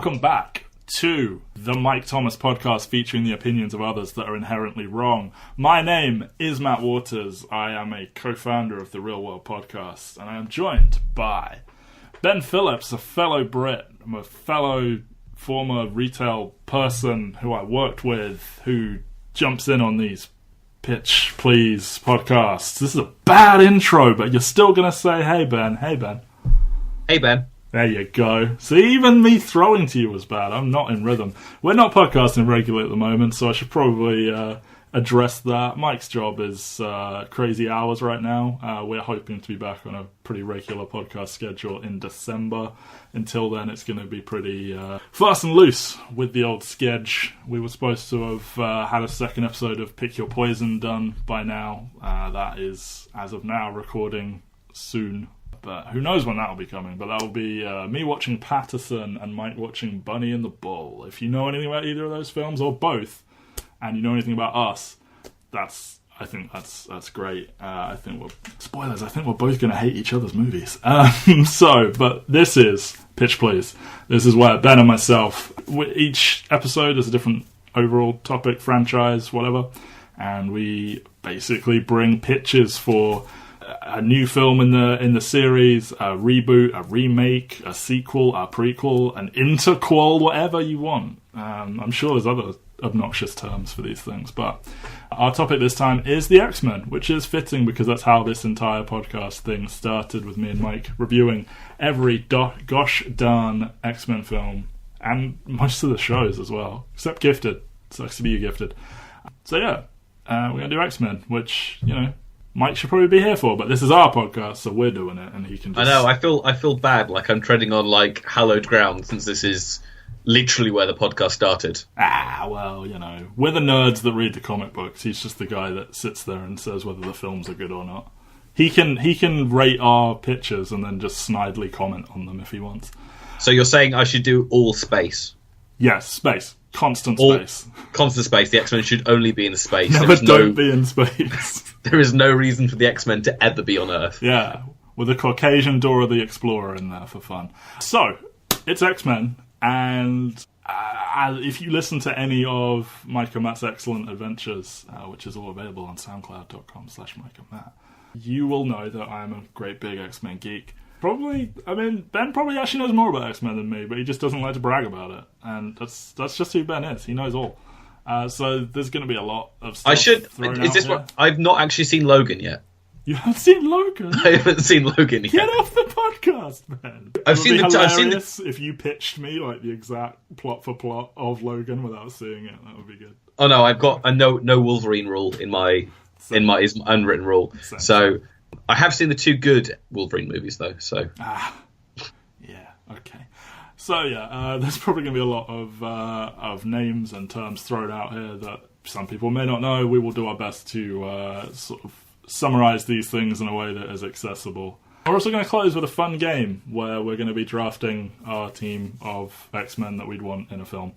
Welcome back to the Mike Thomas podcast featuring the opinions of others that are inherently wrong. My name is Matt Waters. I am a co-founder of the Real World podcast, and I am joined by Ben Phillips, a fellow Brit. I'm a fellow former retail person who I worked with, who jumps in on these pitch please podcasts. This is a bad intro, but you're still going to say, hey Ben. Hey Ben. Hey Ben. There you go. See, even me throwing to you was bad. I'm not in rhythm. We're not podcasting regularly at the moment, so I should probably address that. Mike's job is crazy hours right now. We're hoping to be back on a pretty regular podcast schedule in December. Until then, it's going to be pretty fast and loose with the old sketch. We were supposed to have had a second episode of Pick Your Poison done by now. That is, as of now, recording soon. But who knows when that'll be coming. But that'll be me watching Patterson and Mike watching Bunny and the Bull. If you know anything about either of those films, or both, and you know anything about us, I think that's great. I think we're both going to hate each other's movies. But this is Pitch Please. This is where Ben and myself, each episode is a different overall topic, franchise, whatever, and we basically bring pitches for a new film in the series, a reboot, a remake, a sequel, a prequel, an interquel, whatever you want. I'm sure there's other obnoxious terms for these things, but our topic this time is the X-Men, which is fitting because that's how this entire podcast thing started, with me and Mike reviewing every gosh darn X-Men film, and most of the shows as well, except Gifted. Sucks to be you, Gifted. So yeah, we're going to do X-Men, which, you know, Mike should probably be here for, but this is our podcast, so we're doing it, and he can just... I know, I feel bad, like I'm treading on, like, hallowed ground, since this is literally where the podcast started. Well, you know, we're the nerds that read the comic books. He's just the guy that sits there and says whether the films are good or not. He can rate our pictures and then just snidely comment on them if he wants. So you're saying I should do all space? Yes, space. Constant space. Constant space. The X-Men should only be in space. Never don't be in space. There is no reason for the X-Men to ever be on Earth. Yeah, with a Caucasian Dora the Explorer in there for fun. So, it's X-Men, and if you listen to any of Mike and Matt's excellent adventures, which is all available on soundcloud.com/Mike and Matt, you will know that I am a great big X-Men geek. Ben probably actually knows more about X-Men than me, but he just doesn't like to brag about it. And that's just who Ben is. He knows all. So there's going to be a lot of stuff. I've not actually seen Logan yet. You haven't seen Logan? I haven't seen Logan yet. Get off the podcast, Ben. I've seen if you pitched me like the exact plot for plot of Logan without seeing it. That would be good. Oh no, I've got a no Wolverine rule in my unwritten rule. Same. So I have seen the two good Wolverine movies though. So yeah, okay. So yeah, there's probably going to be a lot of names and terms thrown out here that some people may not know. We will do our best to sort of summarize these things in a way that is accessible. We're also going to close with a fun game where we're going to be drafting our team of X-Men that we'd want in a film.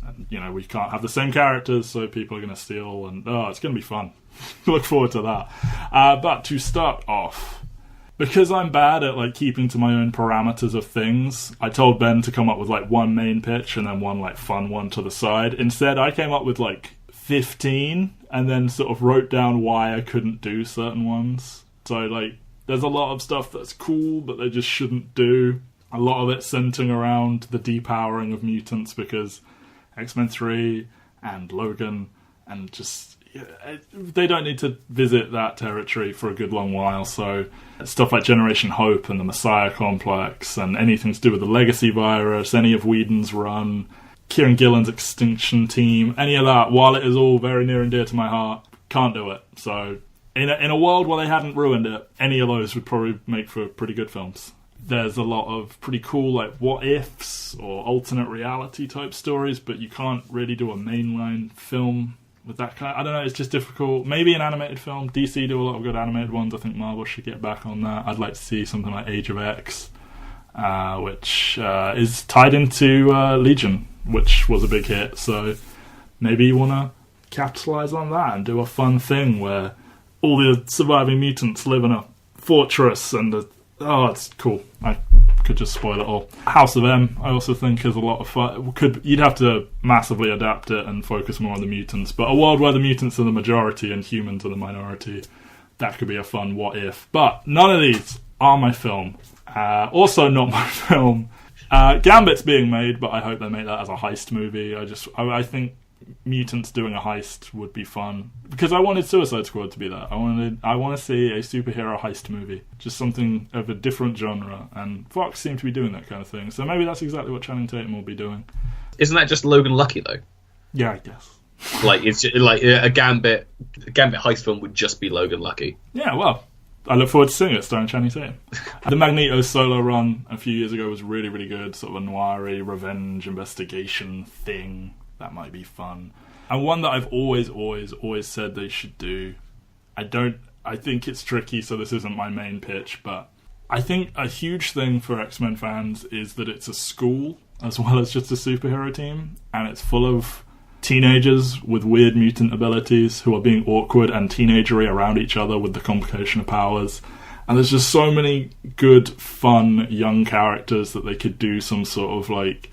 And, you know, we can't have the same characters, so people are going to steal, and it's going to be fun. Look forward to that. But to start off, because I'm bad at like keeping to my own parameters of things, I told Ben to come up with like one main pitch and then one like fun one to the side. Instead, I came up with like 15 and then sort of wrote down why I couldn't do certain ones. So like there's a lot of stuff that's cool but they just shouldn't do. A lot of it centering around the depowering of mutants, because X-Men 3 and Logan and just they don't need to visit that territory for a good long while. So stuff like Generation Hope and the Messiah Complex and anything to do with the Legacy Virus, any of Whedon's run, Kieran Gillen's Extinction Team, any of that, while it is all very near and dear to my heart, can't do it. So in a world where they hadn't ruined it, any of those would probably make for pretty good films. There's a lot of pretty cool like what ifs or alternate reality type stories, but you can't really do a mainline film with that kind. I don't know, it's just difficult. Maybe an animated film. DC do a lot of good animated ones. I think Marvel should get back on that. I'd like to see something like Age of X, which is tied into Legion, which was a big hit. So maybe you want to capitalize on that and do a fun thing where all the surviving mutants live in a fortress and it's cool. I could just spoil it all. House of M, I also think, is a lot of fun. You'd have to massively adapt it and focus more on the mutants, but a world where the mutants are the majority and humans are the minority, that could be a fun what if. But none of these are my film. Also not my film. Gambit's being made, but I hope they make that as a heist movie. I think mutants doing a heist would be fun, because I wanted Suicide Squad to be that. I want to see a superhero heist movie, just something of a different genre, and Fox seem to be doing that kind of thing, so maybe that's exactly what Channing Tatum will be doing. Isn't that just Logan Lucky though? Yeah, I guess. Like, it's just, like a Gambit heist film would just be Logan Lucky. Yeah, well, I look forward to seeing it starring Channing Tatum. The Magneto solo run a few years ago was really, really good, sort of a noir-y revenge investigation thing. That might be fun. And one that I've always said they should do. I think it's tricky, so this isn't my main pitch, but I think a huge thing for X-Men fans is that it's a school as well as just a superhero team, and it's full of teenagers with weird mutant abilities who are being awkward and teenagery around each other with the complication of powers. And there's just so many good, fun, young characters that they could do some sort of, like,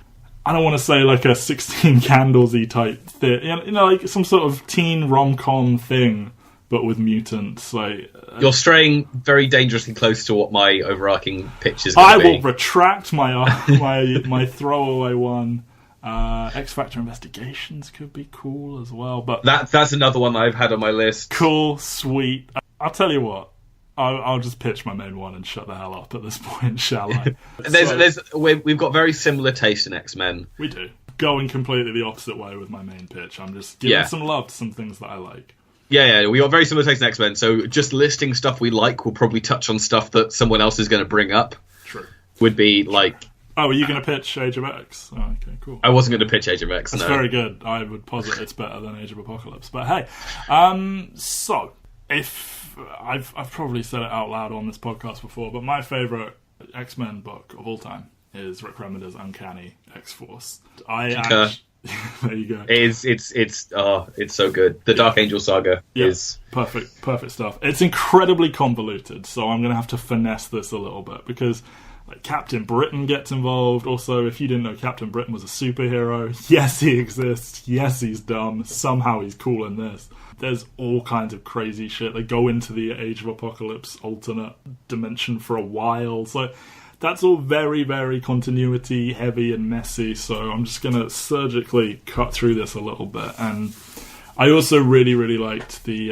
I don't want to say like a 16 Candles-y type thing, you know, like some sort of teen rom-com thing, but with mutants. Like, you're straying very dangerously close to what my overarching pitch is going to be. I will retract my my throwaway one. X Factor Investigations could be cool as well, but that's another one I've had on my list. Cool, sweet. I'll tell you what. I'll just pitch my main one and shut the hell up at this point, shall I? We've got very similar taste in X-Men. We do. Going completely the opposite way with my main pitch. I'm just giving some love to some things that I like. Yeah, we got very similar taste in X-Men, so just listing stuff we like will probably touch on stuff that someone else is going to bring up. True. Would be like... Oh, are you going to pitch Age of X? Oh, okay, cool. I wasn't going to pitch Age of X, That's no. very good. I would posit it's better than Age of Apocalypse. But hey, so, if... I've probably said it out loud on this podcast before, but my favourite X-Men book of all time is Rick Remender's Uncanny X-Force. There you go. It's so good. The Dark Angel saga is... Perfect stuff. It's incredibly convoluted, so I'm going to have to finesse this a little bit, because like Captain Britain gets involved. Also, if you didn't know Captain Britain was a superhero, yes, he exists. Yes, he's dumb. Somehow he's cool in this. There's all kinds of crazy shit. They go into the Age of Apocalypse alternate dimension for a while. So that's all very, very continuity heavy and messy. So I'm just going to surgically cut through this a little bit. And I also really, really liked the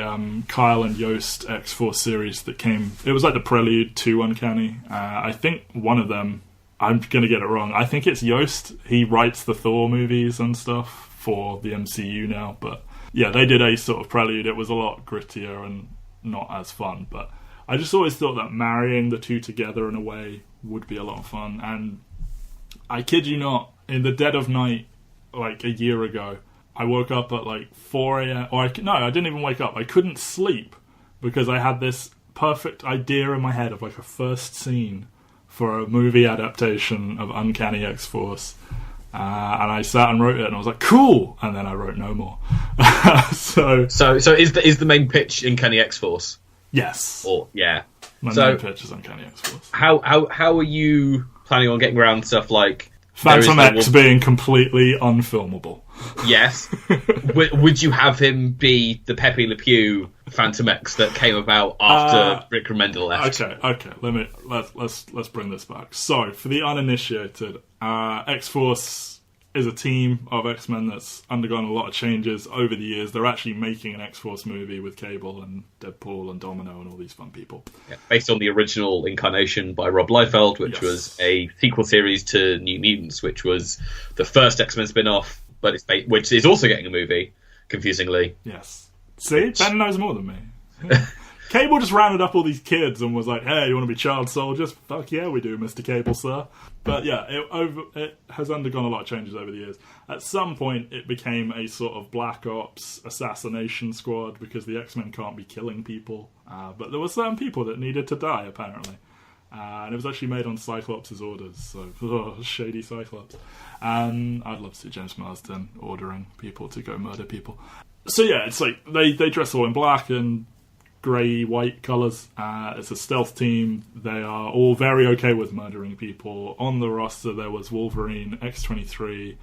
Kyle and Yost X-Force series that came. It was like the prelude to Uncanny. I think one of them, I'm going to get it wrong. I think it's Yost. He writes the Thor movies and stuff for the MCU now, but yeah, they did a sort of prelude. It was a lot grittier and not as fun, but I just always thought that marrying the two together in a way would be a lot of fun. And I kid you not, in the dead of night, like a year ago, I woke up at like 4 a.m. I didn't even wake up. I couldn't sleep because I had this perfect idea in my head of like a first scene for a movie adaptation of Uncanny X-Force. And I sat and wrote it, and I was like, "Cool!" And then I wrote no more. So is the main pitch Uncanny X-Force? Yes. Or yeah. My main pitch is Uncanny X-Force. How are you planning on getting around stuff like Phantom X being completely unfilmable? Yes. Would you have him be the Pepe Le Pew Phantom X that came about after Rick Remender left? Okay. Let's bring this back. So, for the uninitiated, X-Force is a team of X-Men that's undergone a lot of changes over the years. They're actually making an X-Force movie with Cable and Deadpool and Domino and all these fun people. Yeah, based on the original incarnation by Rob Liefeld, which was a sequel series to New Mutants, which was the first X-Men spin-off, but which is also getting a movie, confusingly. Yes. See? Ben knows more than me. Yeah. Cable just rounded up all these kids and was like, "Hey, you want to be child soldiers? Fuck yeah, we do, Mr. Cable, sir." But yeah, it has undergone a lot of changes over the years. At some point, it became a sort of Black Ops assassination squad because the X-Men can't be killing people. But there were certain people that needed to die, apparently. And it was actually made on Cyclops' orders, so shady Cyclops. And I'd love to see James Marsden ordering people to go murder people. So yeah, it's like they dress all in black and grey-white colours. It's a stealth team. They are all very okay with murdering people. On the roster, there was Wolverine, X-23,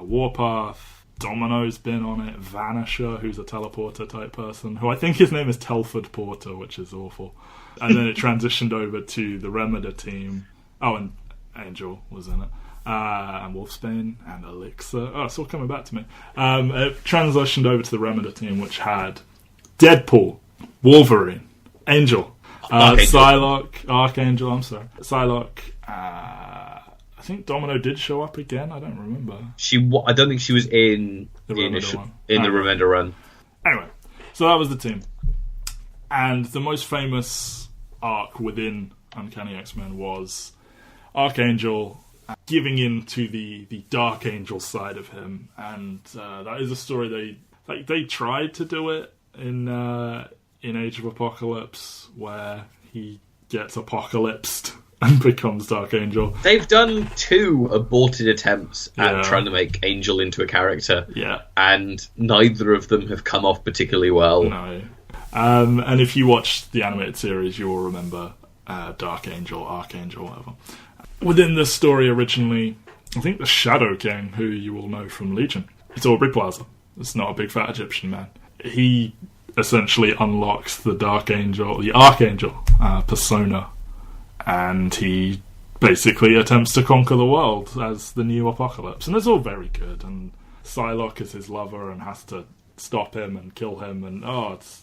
Warpath, Domino's been on it, Vanisher, who's a teleporter type person, who I think his name is Telford Porter, which is awful. And then it transitioned over to the Remeda team. Oh, and Angel was in it. And Wolfsbane and Elixir. Oh, it's all coming back to me. It transitioned over to the Remeda team, which had Deadpool, Wolverine, Angel, Psylocke, Archangel, I'm sorry. Psylocke, I think Domino did show up again, I don't remember. I don't think she was in the Remeda run. Anyway, so that was the team. And the most famous arc within Uncanny X-Men was Archangel giving in to the Dark Angel side of him, and that is a story they tried to do it in Age of Apocalypse, where he gets apocalypsed and becomes Dark Angel. They've done 2 aborted attempts at trying to make Angel into a character, and neither of them have come off particularly well. No. And if you watch the animated series, you will remember Dark Angel, Archangel, whatever. Within this story originally, I think the Shadow King, who you will know from Legion, it's Aubrey Plaza. It's not a big fat Egyptian man. He essentially unlocks the Archangel persona, and he basically attempts to conquer the world as the new Apocalypse. And it's all very good, and Psylocke is his lover and has to stop him and kill him, and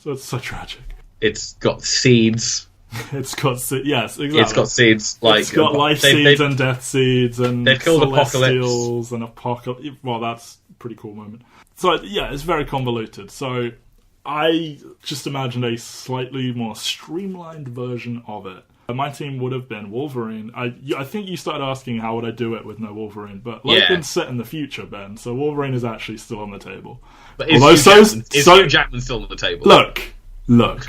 it's so tragic. It's got seeds. It's got yes, exactly. It's got seeds like it's got life seeds and death seeds and they've killed Celestials and Apocalypse. Well, that's a pretty cool moment. So yeah, it's very convoluted. So I just imagined a slightly more streamlined version of it. My team would have been Wolverine. I think you started asking how would I do it with no Wolverine, but Logan's set in the future, Ben. So Wolverine is actually still on the table. But is Hugh Jackman still on the table? Look.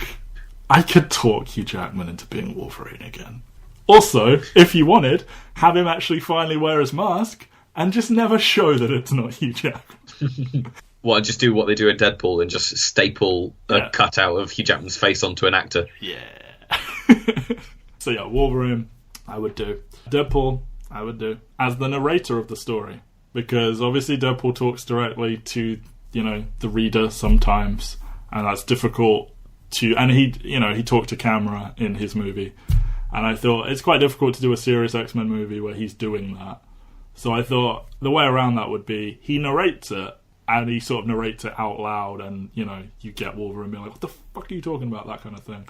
I could talk Hugh Jackman into being Wolverine again. Also, if you wanted, have him actually finally wear his mask and just never show that it's not Hugh Jackman. Well, just do what they do in Deadpool and just staple a cutout of Hugh Jackman's face onto an actor. Yeah. So yeah, Wolverine, I would do. Deadpool, I would do. As the narrator of the story. Because obviously Deadpool talks directly to, the reader sometimes. And that's difficult and he talked to camera in his movie, and I thought it's quite difficult to do a serious X-Men movie where he's doing that. So I thought the way around that would be he narrates it, and he sort of narrates it out loud, and you get Wolverine being like, "What the fuck are you talking about?" That kind of thing.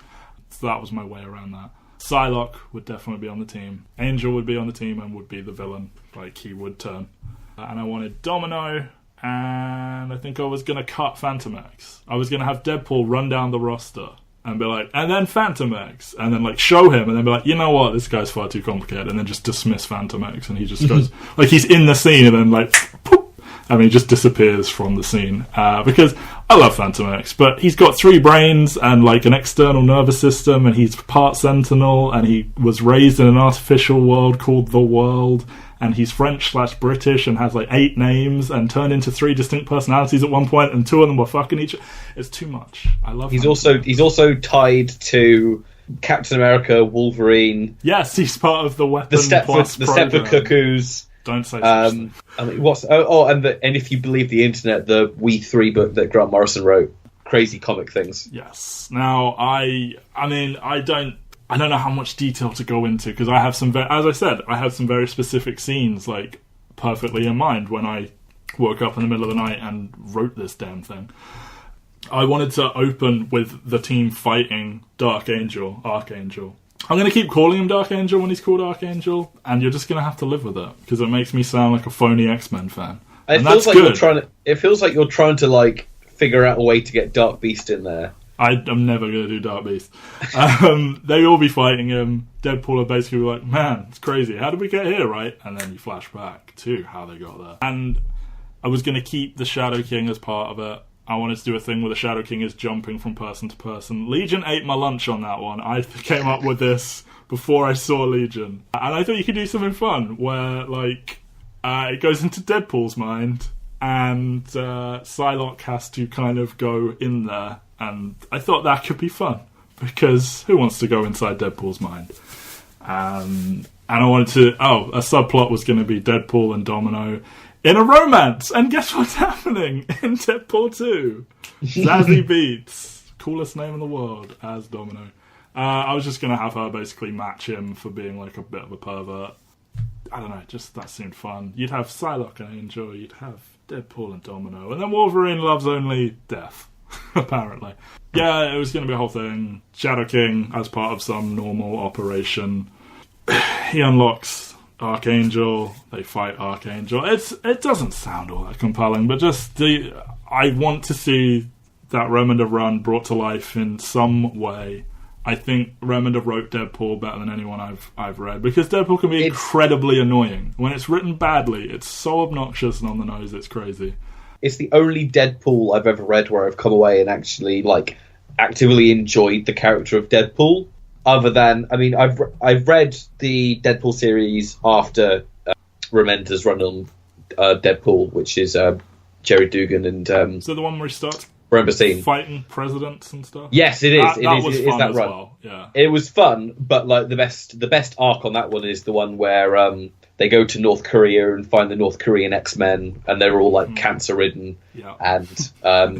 So that was my way around that. Psylocke would definitely be on the team. Angel would be on the team and would be the villain, like he would turn. And I wanted Domino. And I think I was going to cut Phantom X. I was going to have Deadpool run down the roster and be like, and then Phantom X. And then, show him and then be like, you know what, this guy's far too complicated. And then just dismiss Phantom X. And he just goes, he's in the scene and then, poof, and he just disappears from the scene. Because I love Phantom X, but he's got 3 brains and, an external nervous system. And he's part Sentinel. And he was raised in an artificial world called The World. And he's French/British and has 8 names and turned into 3 distinct personalities at one point, and 2 of them were fucking each other. It's too much. I love. He's also tied to Captain America, Wolverine. Yes, he's part of the Weapon Plus the Stepford Cuckoos. Don't say such thing. And if you believe the internet, the We 3 book that Grant Morrison wrote, crazy comic things. Yes. Now I don't know how much detail to go into because I have as I said, I have some very specific scenes perfectly in mind when I woke up in the middle of the night and wrote this damn thing. I wanted to open with the team fighting Archangel. I'm going to keep calling him Dark Angel when he's called Archangel, and you're just going to have to live with it because it makes me sound like a phony X-Men fan. And that's good. It feels like you're trying to figure out a way to get Dark Beast in there. I'm never going to do Dark Beast. They all be fighting him. Deadpool are basically like, man, it's crazy. How did we get here, right? And then you flash back to how they got there. And I was going to keep the Shadow King as part of it. I wanted to do a thing where the Shadow King is jumping from person to person. Legion ate my lunch on that one. I came up with this before I saw Legion. And I thought you could do something fun where, it goes into Deadpool's mind and Psylocke has to kind of go in there And I thought that could be fun, because who wants to go inside Deadpool's mind? And I wanted to... a subplot was going to be Deadpool and Domino in a romance. And guess what's happening in Deadpool 2? Zazie Beetz, coolest name in the world, as Domino. I was just going to have her basically match him for being like a bit of a pervert. I don't know, just that seemed fun. You'd have Psylocke and Angel, you'd have Deadpool and Domino, and then Wolverine loves only death, apparently. Yeah, it was going to be a whole thing. Shadow King, as part of some normal operation, he unlocks Archangel, they fight Archangel. It doesn't sound all that compelling, but I want to see that Remender run brought to life in some way. I think Remender wrote Deadpool better than anyone I've read, because Deadpool can be incredibly annoying. When it's written badly, it's so obnoxious and on the nose, it's crazy. It's the only Deadpool I've ever read where I've come away and actually actively enjoyed the character of Deadpool. Other than, I've read the Deadpool series after Remender's run on Deadpool, which is Jerry Dugan and... So the one where he starts fighting presidents and stuff? Yes, it is. That was fun that as run. well. Yeah. It was fun, but the best arc on that one is the one where they go to North Korea and find the North Korean X-Men, and they're all cancer-ridden. Yeah. And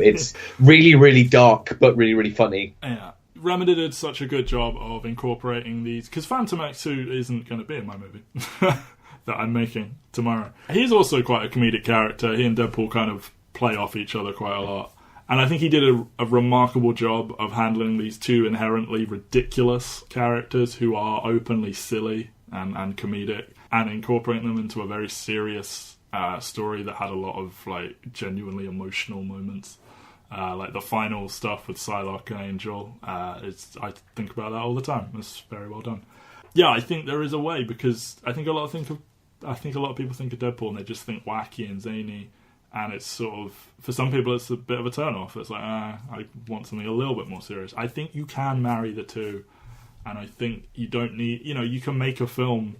it's really, really dark, but really, really funny. Yeah. Remender did such a good job of incorporating these, because Phantom X2 isn't going to be in my movie that I'm making tomorrow. He's also quite a comedic character. He and Deadpool kind of play off each other quite a lot. And I think he did a remarkable job of handling these two inherently ridiculous characters who are openly silly and comedic, and incorporating them into a very serious story that had a lot of genuinely emotional moments. Like the final stuff with Psylocke and Angel. I think about that all the time. It's very well done. Yeah, I think there is a way, because I think a lot of people think of Deadpool and they just think wacky and zany. And it's sort of, for some people, it's a bit of a turn-off. It's like, I want something a little bit more serious. I think you can marry the two. And I think you don't need... you can make a film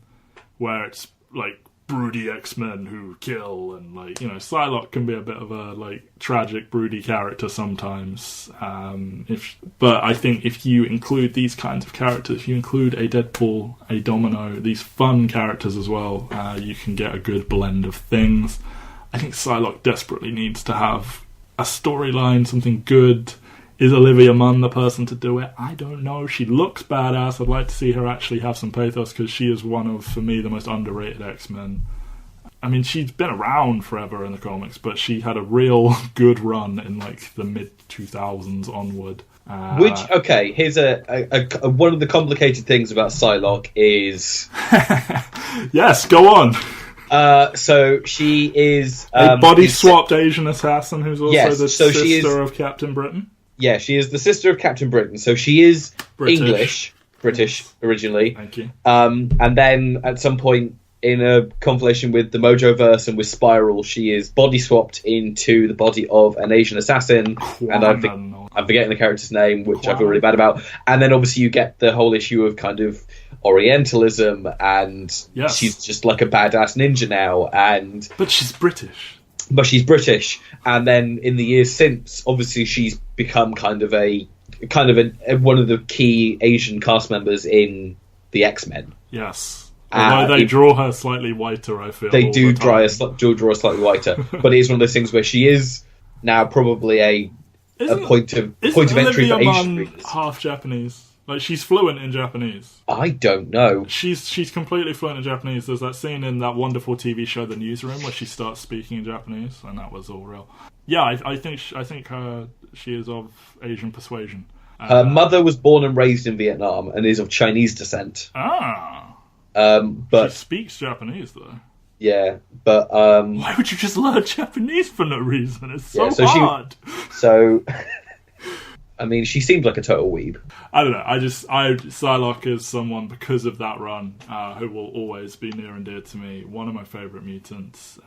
where it's, broody X-Men who kill. And, Psylocke can be a bit of a, tragic, broody character sometimes. But I think if you include these kinds of characters, if you include a Deadpool, a Domino, these fun characters as well, you can get a good blend of things. I think Psylocke desperately needs to have a storyline, something good. Is Olivia Munn the person to do it? I don't know. She looks badass. I'd like to see her actually have some pathos, because she is one of, for me, the most underrated X-Men. I mean, she's been around forever in the comics, but she had a real good run in, the mid-2000s onward. Here's a one of the complicated things about Psylocke is... Yes, go on. So she is a body-swapped Asian assassin who's also the sister of Captain Britain. Yeah, she is the sister of Captain Britain. So she is British originally. Thank you. And then at some point in a conflation with the Mojoverse and with Spiral, she is body-swapped into the body of an Asian assassin. And I'm forgetting the character's name, which I feel really bad about. And then obviously you get the whole issue of kind of Orientalism, and she's just like a badass ninja now. But she's British. And then in the years since, obviously she's become kind of a one of the key Asian cast members in the X-Men. Yes. Although they draw her slightly whiter, I feel. They do draw her slightly whiter. But it is one of those things where she is now probably a point of entry for Asian readers. Half Japanese. She's fluent in Japanese. I don't know. She's completely fluent in Japanese. There's that scene in that wonderful TV show, The Newsroom, where she starts speaking in Japanese, and that was all real. Yeah, I think she is of Asian persuasion. Her mother was born and raised in Vietnam and is of Chinese descent. But she speaks Japanese though. Yeah, but why would you just learn Japanese for no reason? It's so hard. I mean, she seems like a total weeb. I don't know. Psylocke is someone, because of that run, who will always be near and dear to me. One of my favourite mutants,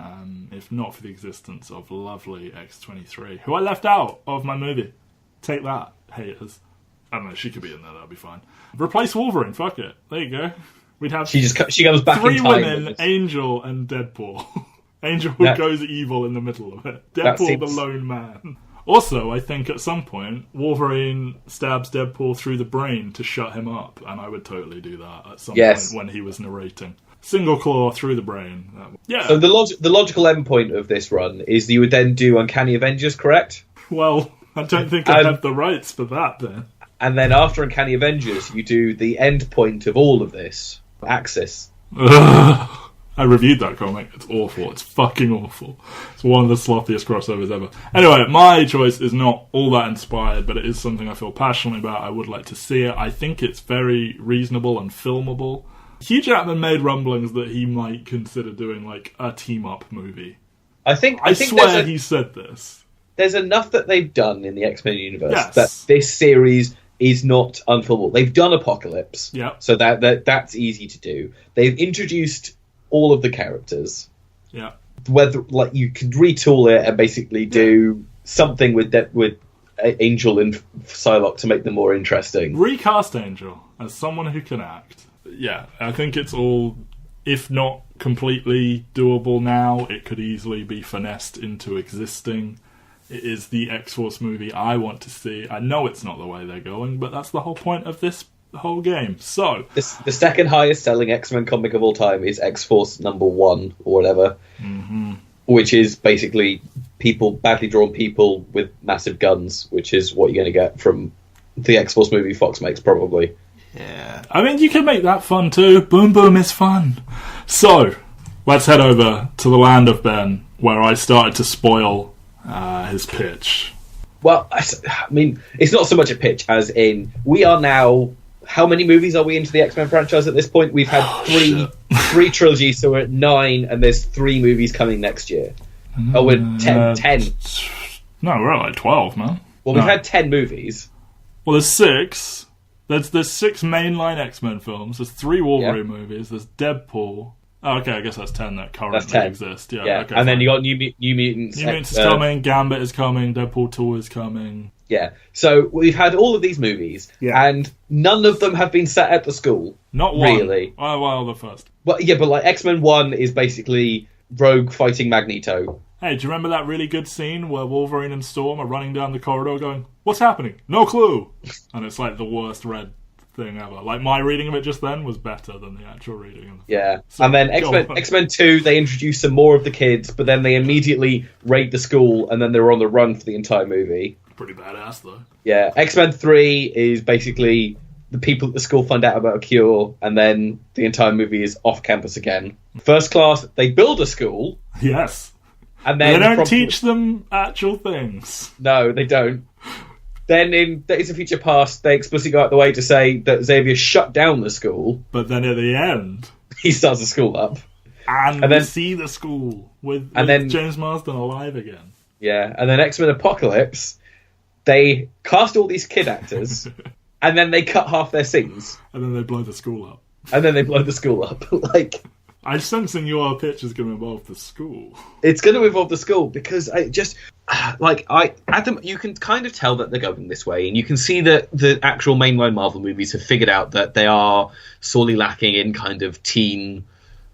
if not for the existence of lovely X-23, who I left out of my movie. Take that, haters. I don't know. She could be in there. That'd be fine. Replace Wolverine. Fuck it. There you go. We'd have she comes back three in time women, Angel and Deadpool. Angel goes evil in the middle of it. Deadpool, the lone man. Also, I think at some point, Wolverine stabs Deadpool through the brain to shut him up, and I would totally do that at some point when he was narrating. Single claw through the brain. Yeah. So the logical endpoint of this run is that you would then do Uncanny Avengers, correct? Well, I don't think I have the rights for that then. And then after Uncanny Avengers, you do the end point of all of this, Axis. I reviewed that comic. It's awful. It's fucking awful. It's one of the sloppiest crossovers ever. Anyway, my choice is not all that inspired, but it is something I feel passionately about. I would like to see it. I think it's very reasonable and filmable. Hugh Jackman made rumblings that he might consider doing like a team-up movie. I swear he said this. There's enough that they've done in the X-Men universe that this series is not unfilmable. They've done Apocalypse, so that's easy to do. They've introduced all of the characters. Yeah. Whether like you could retool it and basically do something with Angel and Psylocke to make them more interesting. Recast Angel as someone who can act. Yeah, I think it's all, if not completely doable now, it could easily be finessed into existing. It is the X-Force movie I want to see. I know it's not the way they're going, but that's the whole point of this whole game. So the second highest selling X-Men comic of all time is X-Force #1 or whatever, which is basically badly drawn people with massive guns, which is what you're going to get from the X-Force movie Fox makes, probably. Yeah, I mean, you can make that fun too. Boom Boom is fun. So let's head over to the land of Ben, where I started to spoil his pitch. Well, I mean, it's not so much a pitch as in we are now. How many movies are we into the X-Men franchise at this point? We've had three trilogies, so we're at 9, and there's 3 movies coming next year. Oh, we're 10. No, we're at like 12, man. Well, we've had 10 movies. Well, there's 6. There's 6 mainline X-Men films. There's 3 Wolverine movies. There's Deadpool. Oh, okay, I guess that's 10 that currently exist. Yeah. Okay, and then you got New Mutants. New Mutants is coming. Gambit is coming. Deadpool 2 is coming. Yeah, so we've had all of these movies, and none of them have been set at the school. Not one. Really. Well, the first. Well, yeah, but like X-Men 1 is basically Rogue fighting Magneto. Hey, do you remember that really good scene where Wolverine and Storm are running down the corridor going, "What's happening? No clue!" And it's like the worst read thing ever. Like, my reading of it just then was better than the actual reading of it. Yeah, so, and then X-Men 2, they introduce some more of the kids, but then they immediately raid the school, and then they're on the run for the entire movie. Pretty badass, though. Yeah, X-Men 3 is basically the people at the school find out about a cure, and then the entire movie is off campus again. First Class, they build a school. Yes. And then they don't teach them actual things. No, they don't. Then in Days of Future Past, they explicitly go out the way to say that Xavier shut down the school. But then at the end, he starts the school up. And then see the school with James Marsden alive again. Yeah, and then X-Men Apocalypse, they cast all these kid actors, and then they cut half their scenes. And then they blow the school up. Like, I'm sensing your pitch is going to involve the school. It's going to involve the school because you can kind of tell that they're going this way, and you can see that the actual mainline Marvel movies have figured out that they are sorely lacking in kind of teen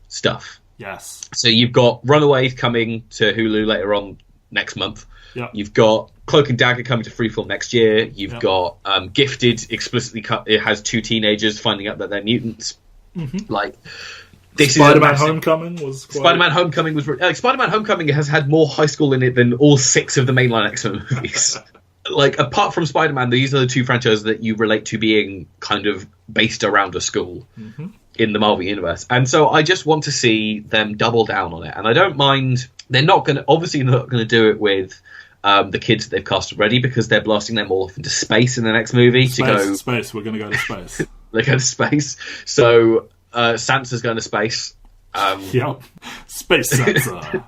stuff. Yes. So you've got Runaways coming to Hulu later on next month. Yep. You've got Cloak and Dagger coming to Freeform next year. You've got Gifted explicitly it has 2 teenagers finding out that they're mutants. Mm-hmm. Like. Spider-Man Homecoming was quite... Spider-Man Homecoming has had more high school in it than all 6 of the mainline X-Men movies. Like, apart from Spider-Man, these are the 2 franchises that you relate to being kind of based around a school in the Marvel Universe. And so I just want to see them double down on it. And I don't mind... They're not going to do it with the kids that they've cast already, because they're blasting them all off into space in the next movie. Space. We're going to go to space. They go to space. So... Sansa's going to space. Yep. Space Sansa.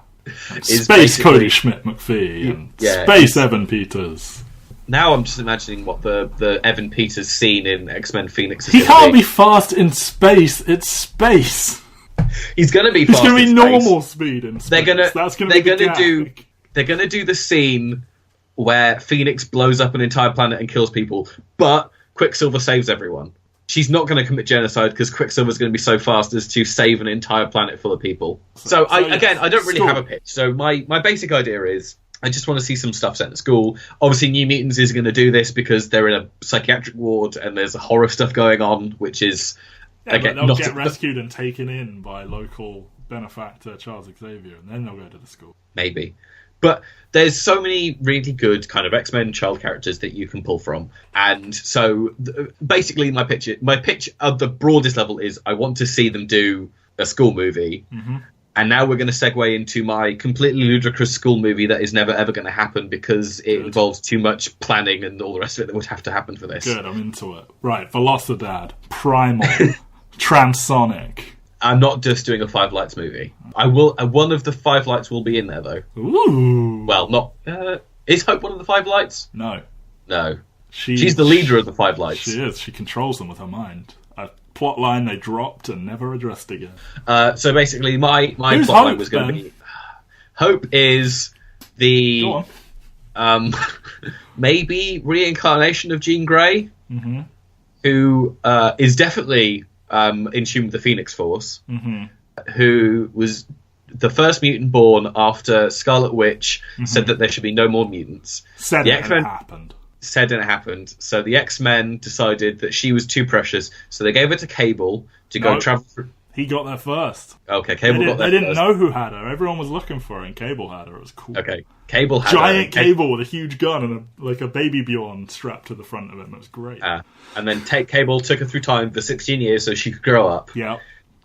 Space Cody Schmidt-McPhee. And Space Evan Peters. Now I'm just imagining what the Evan Peters scene in X-Men Phoenix is. He can't be fast in space. It's space. He's going to be fast. He's going to be normal speed in space. They're going to do the scene where Phoenix blows up an entire planet and kills people, but Quicksilver saves everyone. She's not going to commit genocide because Quicksilver's going to be so fast as to save an entire planet full of people. So I don't really have a pitch. So my basic idea is I just want to see some stuff set in school. Obviously, New Mutants is going to do this because they're in a psychiatric ward and there's horror stuff going on, which is again they'll get rescued and taken in by local benefactor Charles Xavier, and then they'll go to the school. Maybe. But there's so many really good kind of X-Men child characters that you can pull from. And so basically my pitch at the broadest level is I want to see them do a school movie. Mm-hmm. And now we're going to segue into my completely ludicrous school movie that is never, ever going to happen because it involves too much planning and all the rest of it that would have to happen for this. Good, I'm into it. Right, Velocidad, Primal, Transonic. I'm not just doing a Five Lights movie. I will. One of the Five Lights will be in there, though. Ooh. Well, not... is Hope one of the Five Lights? No. She's the leader of the Five Lights. She is. She controls them with her mind. A plot line they dropped and never addressed again. So basically, my plot line was going to be... Hope is the... Go on. maybe reincarnation of Jean Grey, mm-hmm. who is definitely... in tune with the Phoenix Force, mm-hmm. who was the first mutant born after Scarlet Witch mm-hmm. said that there should be no more mutants. Said it happened. So the X-Men decided that she was too precious, so they gave her to Cable to go travel through. He got there first. Okay, Cable got there first. They didn't know who had her. Everyone was looking for her, and Cable had her. It was cool. Okay, Cable had her. Giant Cable with a huge gun and a baby Bjorn strapped to the front of him. It was great. And then Cable took her through time for 16 years so she could grow up. Yeah.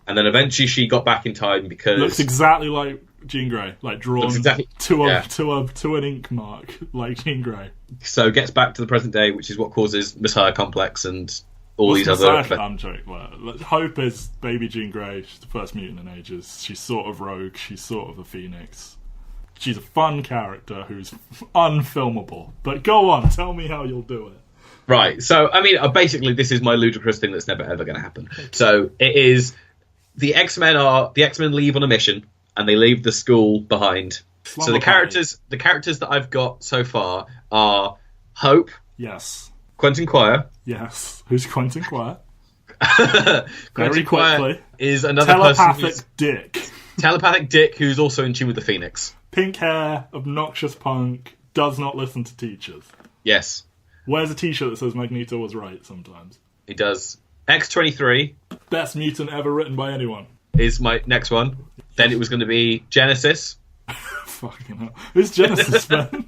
And then eventually she got back in time because... Looks exactly like Jean Grey, like drawn to an ink mark like Jean Grey. So gets back to the present day, which is what causes Messiah Complex and... all these other... I'm joking. Well, Hope is baby Jean Grey. She's the first mutant in ages. She's sort of rogue. She's sort of a phoenix. She's a fun character who's unfilmable. But go on, tell me how you'll do it. Right. So, I mean, basically, this is my ludicrous thing that's never ever going to happen. So it is the X-Men leave on a mission and they leave the school behind. So the characters that I've got so far are Hope. Yes. Quentin Quire. Yes. Who's Quentin Quire? Quentin Quire is another Telepathic Dick who's also in tune with the Phoenix. Pink hair, obnoxious punk, does not listen to teachers. Yes. Wears a t-shirt that says Magneto was right sometimes. He does. X-23. Best mutant ever written by anyone. Is my next one. Then it was going to be Genesis. Fucking hell. Who's Genesis, man?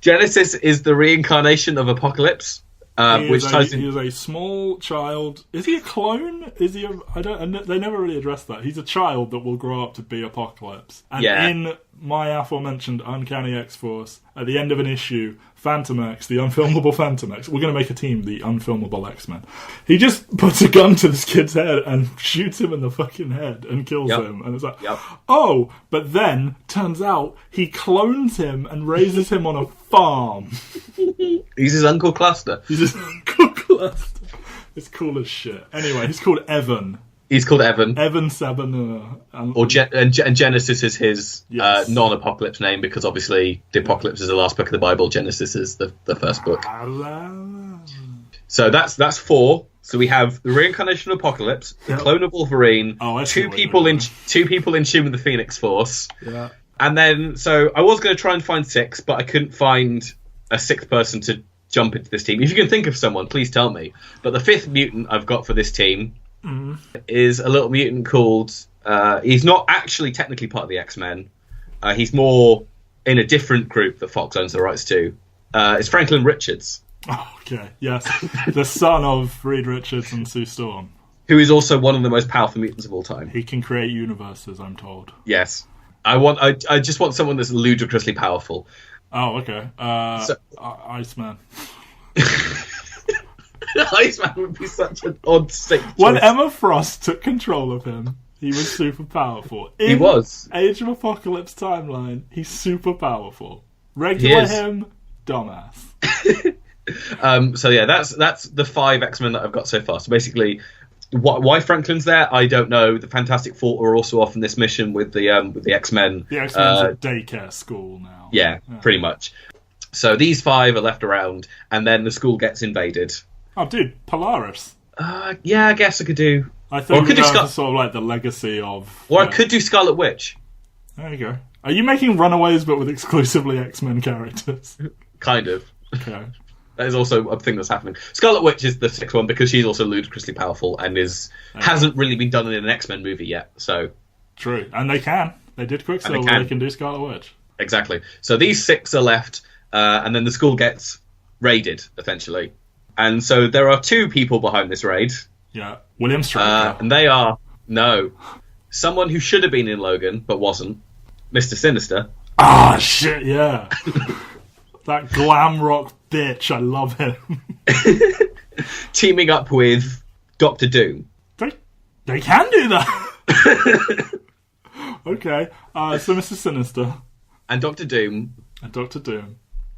Genesis is the reincarnation of Apocalypse, he is a small child. Is he a clone? Is he? They never really addressed that. He's a child that will grow up to be Apocalypse. And in my aforementioned Uncanny X-Force, at the end of an issue, Phantom X, the unfilmable Phantom X, we're going to make a team, the unfilmable X-Men. He just puts a gun to this kid's head and shoots him in the fucking head and kills him. And it's like, oh, but then, turns out, he clones him and raises him on a farm. He's his Uncle Cluster. It's cool as shit. Anyway, he's called Evan. He's called Evan. Evan Saban. And Genesis is his non-apocalypse name because obviously the Apocalypse is the last book of the Bible. Genesis is the first book. So that's 4. So we have the reincarnation of Apocalypse, the clone of Wolverine, two people in tune with the Phoenix Force. Yeah. And then, so I was going to try and find 6, but I couldn't find a 6th person to jump into this team. If you can think of someone, please tell me. But the 5th mutant I've got for this team is a little mutant called... he's not actually technically part of the X-Men. He's more in a different group that Fox owns the rights to. It's Franklin Richards. Oh, okay, yes. The son of Reed Richards and Sue Storm. Who is also one of the most powerful mutants of all time. He can create universes, I'm told. Yes. I just want someone that's ludicrously powerful. Oh, okay. Iceman. Iceman would be such an odd sick choice. When Emma Frost took control of him, he was super powerful. He was. Age of Apocalypse timeline, he's super powerful. Regular him, dumbass. So yeah, that's the 5 X-Men that I've got so far. So basically, why Franklin's there, I don't know. The Fantastic Four are also off on this mission with the X-Men. The X-Men's at daycare school now. Yeah, pretty much. So these 5 are left around, and then the school gets invaded. Oh, dude, Polaris. Yeah, I guess I could do. I thought we could do sort of like the legacy of. Or I could do Scarlet Witch. There you go. Are you making Runaways but with exclusively X-Men characters? Kind of. Okay. That is also a thing that's happening. Scarlet Witch is the sixth one because she's also ludicrously powerful and hasn't really been done in an X-Men movie yet. So true, and they can. They did Quicksilver. They can do Scarlet Witch. Exactly. So these 6 are left, and then the school gets raided essentially. And so there are 2 people behind this raid. Yeah, William Stryker. And they are someone who should have been in Logan but wasn't, Mr. Sinister. Ah, shit, yeah. That glam rock bitch, I love him. Teaming up with Doctor Doom. They can do that. Okay, so Mr. Sinister. And Doctor Doom.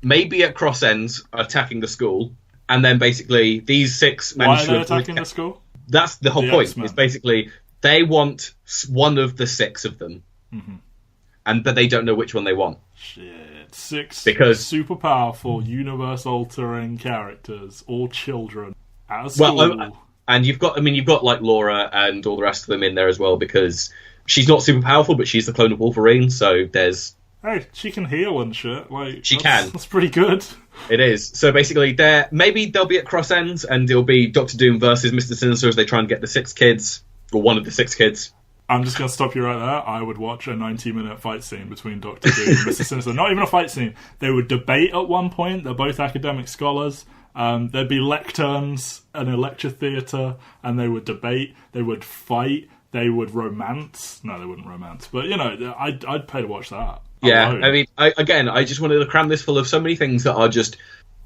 Maybe at cross ends attacking the school. And then basically these 6 manage to... Why are they attacking the school? That's the whole point. It's basically they want one of the 6 of them. Mm-hmm. But they don't know which one they want. Shit. 6 because super powerful, universe-altering characters, all children, at a school. Well, and you've got like Laura and all the rest of them in there as well because she's not super powerful, but she's the clone of Wolverine, so there's... Hey, she can heal and shit. She can. That's pretty good. It is. So basically, maybe they'll be at cross ends, and it'll be Doctor Doom versus Mr. Sinister as they try and get the 6 kids, or one of the 6 kids. I'm just going to stop you right there. I would watch a 90-minute fight scene between Doctor Doom and Mr. Sinister. Not even a fight scene. They would debate at one point. They're both academic scholars. There'd be lecterns in a lecture theatre, and they would debate. They would fight. They would romance. No, they wouldn't romance. But, I'd pay to watch that. Yeah, alone. I mean, I just wanted to cram this full of so many things that are just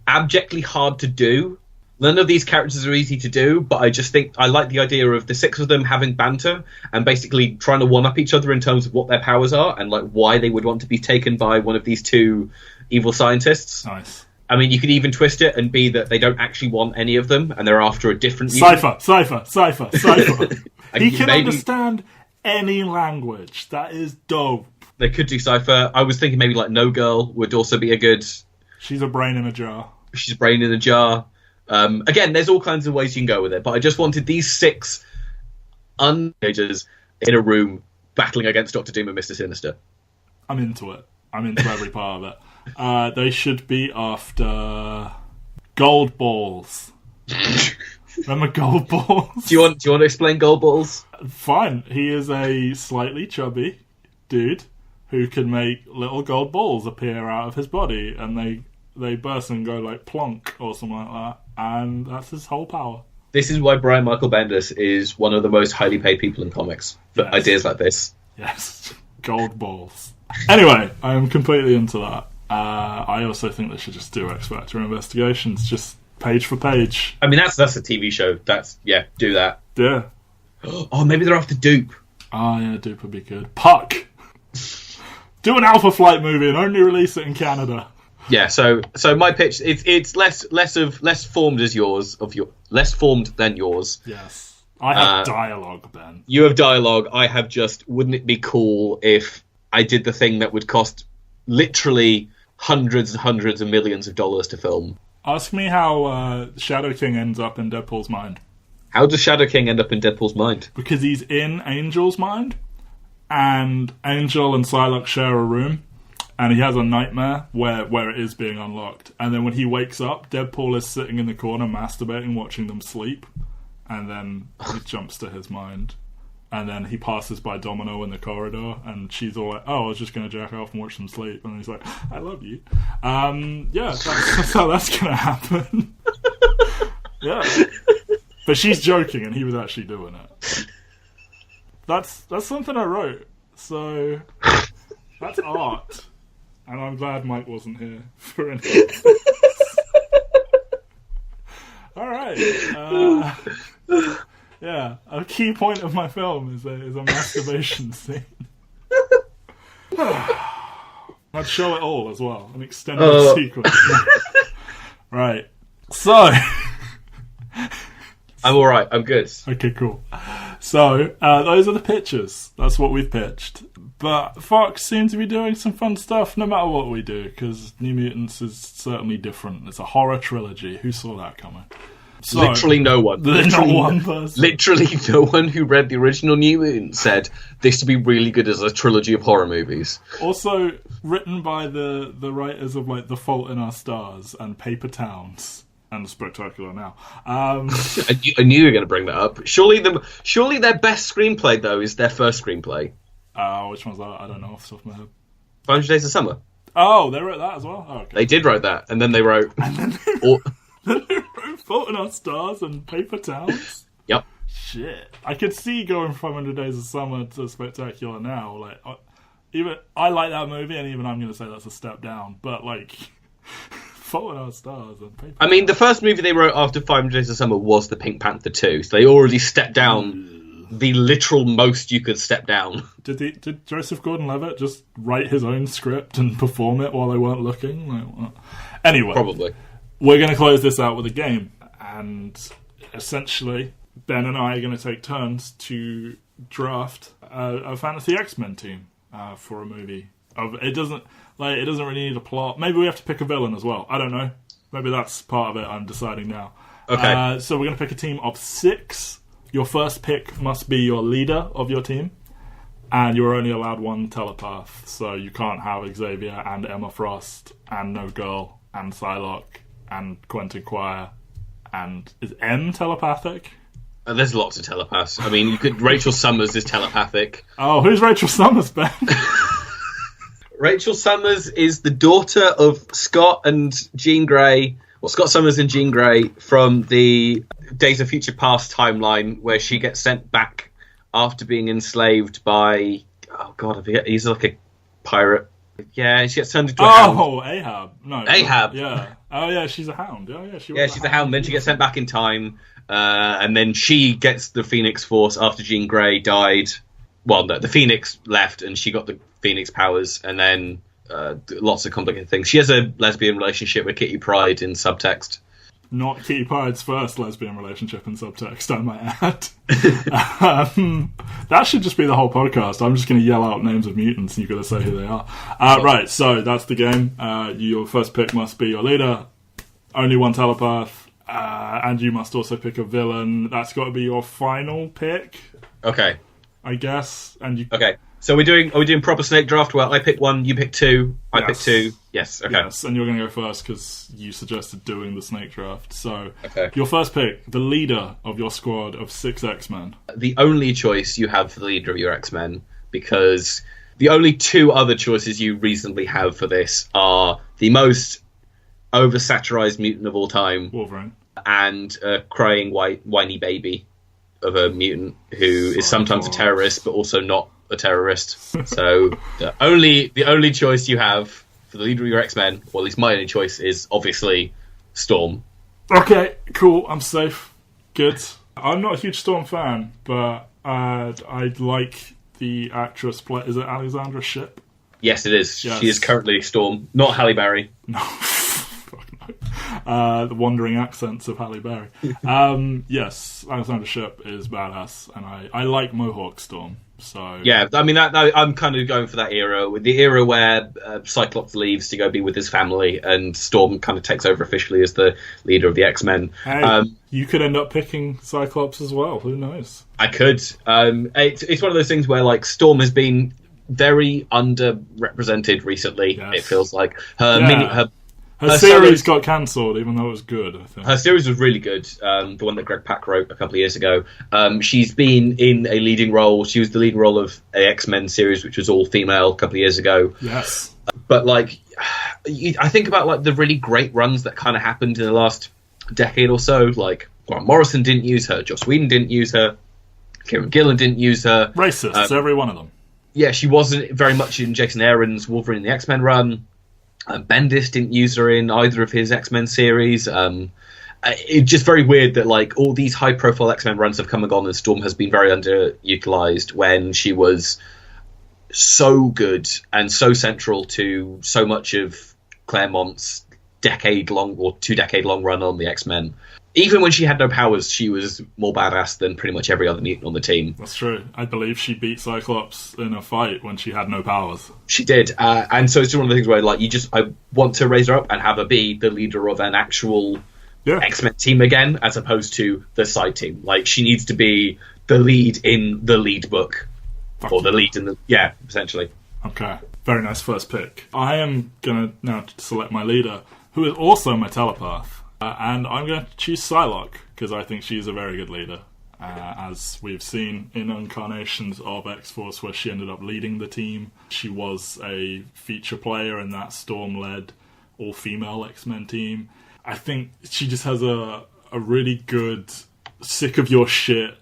abjectly hard to do. None of these characters are easy to do, but I just think I like the idea of the 6 of them having banter and basically trying to one-up each other in terms of what their powers are and like why they would want to be taken by one of these 2 evil scientists. Nice. I mean, you could even twist it and be that they don't actually want any of them and they're after a different... Cypher. He can understand any language. That is dope. They could do Cypher. I was thinking maybe like No Girl would also be a good... She's a brain in a jar. Again, there's all kinds of ways you can go with it, but I just wanted these 6 teenagers in a room battling against Doctor Doom and Mr. Sinister. I'm into it. I'm into every part of it. They should be after Gold Balls. Remember Gold Balls? Do you want to explain Gold Balls? Fine. He is a slightly chubby dude who can make little gold balls appear out of his body, and they burst and go like plonk or something like that, and that's his whole power. This is why Brian Michael Bendis is one of the most highly paid people in comics for ideas like this. Yes, gold balls. Anyway, I am completely into that. I also think they should just do X Factor investigations, just page for page. I mean, that's a TV show. Do that. Yeah. Oh, maybe they're after Dupe. Oh yeah, Dupe would be good. Puck. Do an Alpha Flight movie and only release it in Canada. Yeah, so my pitch it's less formed than yours. Yes. I have dialogue, Ben. You have dialogue. I have just wouldn't it be cool if I did the thing that would cost literally hundreds and hundreds of millions of dollars to film? Ask me how Shadow King ends up in Deadpool's mind. How does Shadow King end up in Deadpool's mind? Because he's in Angel's mind. And Angel and Psylocke share a room, and he has a nightmare where it is being unlocked. And then when he wakes up, Deadpool is sitting in the corner masturbating, watching them sleep. And then he jumps to his mind. And then he passes by Domino in the corridor, and she's all like, oh, I was just going to jack off and watch them sleep. And he's like, I love you. That's how that's going to happen. Yeah. But she's joking, and he was actually doing it. That's something I wrote, so that's art, and I'm glad Mike wasn't here for any. All right, yeah. A key point of my film is a masturbation scene. I'd show it all as well, an extended sequence. Right, so I'm all right. I'm good. Okay, cool. So, those are the pitches. That's what we've pitched. But Fox seem to be doing some fun stuff no matter what we do, because New Mutants is certainly different. It's a horror trilogy. Who saw that coming? So, literally no one. Literally not one person. Literally no one who read the original New Mutants said this would be really good as a trilogy of horror movies. Also written by the writers of like The Fault in Our Stars and Paper Towns and Spectacular Now. I knew you were going to bring that up. Surely their best screenplay though is their first screenplay. Which one's that? I don't know off the top of my head. 500 Days of Summer. Oh, they wrote that as well? Oh, okay. They did write that, and then they wrote... Fault in Our Stars and Paper Towns? Yep. Shit. I could see going 500 Days of Summer to Spectacular Now. Like, I like that movie, and even I'm going to say that's a step down. But, like, Fault in Our Stars and Paper Towns. I mean, the first movie they wrote after 500 Days of Summer was the Pink Panther 2, so they already stepped down the literal most you could step down. Did Joseph Gordon-Levitt just write his own script and perform it while they weren't looking? Like, what? Anyway. Probably. We're going to close this out with a game, and essentially, Ben and I are going to take turns to draft a fantasy X-Men team for a movie. It doesn't really need a plot. Maybe we have to pick a villain as well. I don't know. Maybe that's part of it. I'm deciding now. Okay. So we're going to pick a team of 6. Your first pick must be your leader of your team, and you're only allowed one telepath. So you can't have Xavier and Emma Frost and No Girl and Psylocke and Quentin Quire. And is M telepathic? There's lots of telepaths. I mean, Rachel Summers is telepathic. Oh, who's Rachel Summers, Ben? Rachel Summers is the daughter of Scott and Jean Grey. Well, Scott Summers and Jean Grey from the Days of Future Past timeline, where she gets sent back after being enslaved by... Oh, God, I forget. He's like a pirate. Yeah, she gets turned into a hound. Oh, Ahab. No. Ahab. Yeah. Oh, yeah, she's a hound. Oh, yeah, she's a hound. Then she gets sent back in time, and then she gets the Phoenix Force after Jean Grey died. Well, no, the Phoenix left, and she got the Phoenix powers, and then lots of complicated things. She has a lesbian relationship with Kitty Pryde in subtext. Not Kitty Pryde's first lesbian relationship in subtext, I might add. That should just be the whole podcast. I'm just going to yell out names of mutants and you've got to say who they are. Right, so that's the game. Your first pick must be your leader. Only one telepath. And you must also pick a villain. That's got to be your final pick. Okay. I guess. Okay. So are we doing proper snake draft? Well, I pick 1, you pick 2, I pick 2. Yes, okay. Yes, and you're going to go first because you suggested doing the snake draft. So, okay. Your first pick, the leader of your squad of 6 X-Men. The only choice you have for the leader of your X-Men, because the only 2 other choices you reasonably have for this are the most oversaturized mutant of all time, Wolverine, and a crying whiny baby of a mutant who is sometimes a terrorist but also not a terrorist. So the only choice you have for the leader of your X-Men, or at least my only choice, is obviously Storm. Okay, cool. I'm safe. Good. I'm not a huge Storm fan, but I like the actress play. Is it Alexandra Shipp? Yes, it is. Yes. She is currently Storm, not Halle Berry. No. The wandering accents of Halle Berry. Yes, Alexandra Shipp is badass, and I like Mohawk Storm. So yeah, I mean, I'm kind of going for that era, with the era where Cyclops leaves to go be with his family, and Storm kind of takes over officially as the leader of the X-Men. Hey, you could end up picking Cyclops as well. Who knows? I could. It's one of those things where like Storm has been very underrepresented recently. Yes. It feels like her series got cancelled, even though it was good, I think. Her series was really good, the one that Greg Pak wrote a couple of years ago. She's been in a leading role. She was the leading role of a X-Men series, which was all female, a couple of years ago. Yes. But, like, I think about, like, the really great runs that kind of happened in the last decade or so. Like, Grant Morrison didn't use her, Joss Whedon didn't use her, Kieran Gillen didn't use her. Racists, every one of them. Yeah, she wasn't very much in Jason Aaron's Wolverine the X-Men run. Bendis didn't use her in either of his X-Men series. It's just very weird that like all these high-profile X-Men runs have come and gone, and Storm has been very underutilized when she was so good and so central to so much of Claremont's decade-long or 2-decade-long run on the X-Men. Even when she had no powers, she was more badass than pretty much every other mutant on the team. That's true. I believe she beat Cyclops in a fight when she had no powers. She did. And so it's one of the things where, like, I want to raise her up and have her be the leader of an actual X-Men team again, as opposed to the side team. Like, she needs to be the lead in the lead book. Or the lead in the... Yeah, essentially. Okay. Very nice first pick. I am going to now select my leader, who is also my telepath. And I'm going to choose Psylocke, because I think she's a very good leader. As we've seen in incarnations of X-Force, where she ended up leading the team. She was a feature player in that Storm-led all-female X-Men team. I think she just has a really good sick-of-your-shit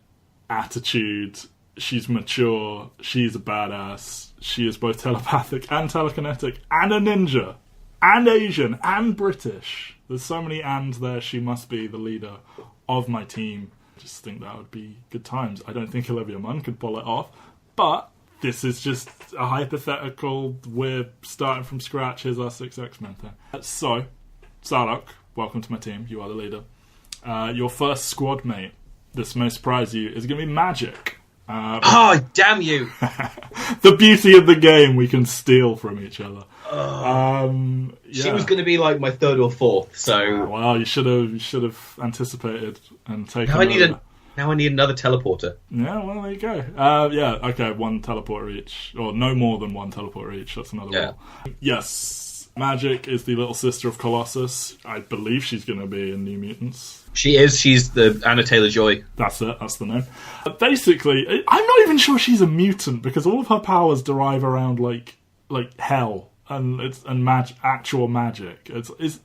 attitude. She's mature. She's a badass. She is both telepathic and telekinetic and a ninja and Asian and British. There's so many ands there. She must be the leader of my team. I just think that would be good times. I don't think Olivia Munn could pull it off, but this is just a hypothetical. We're starting from scratch. Here's our 6 X-Men thing. So, Psylocke, welcome to my team. You are the leader. Your first squad mate, this may surprise you, is going to be Magic. Damn you! The beauty of the game, we can steal from each other. She was going to be like my third or fourth, so... Well, you should have anticipated and taken... Now I need another teleporter. Yeah, well, there you go. Okay, one teleporter each. Or no more than one teleporter each, that's another rule. Yes, Magic is the little sister of Colossus. I believe she's going to be in New Mutants. She is. She's the Anna Taylor-Joy. That's it. That's the name. Basically, I'm not even sure she's a mutant because all of her powers derive around like hell and actual magic. It's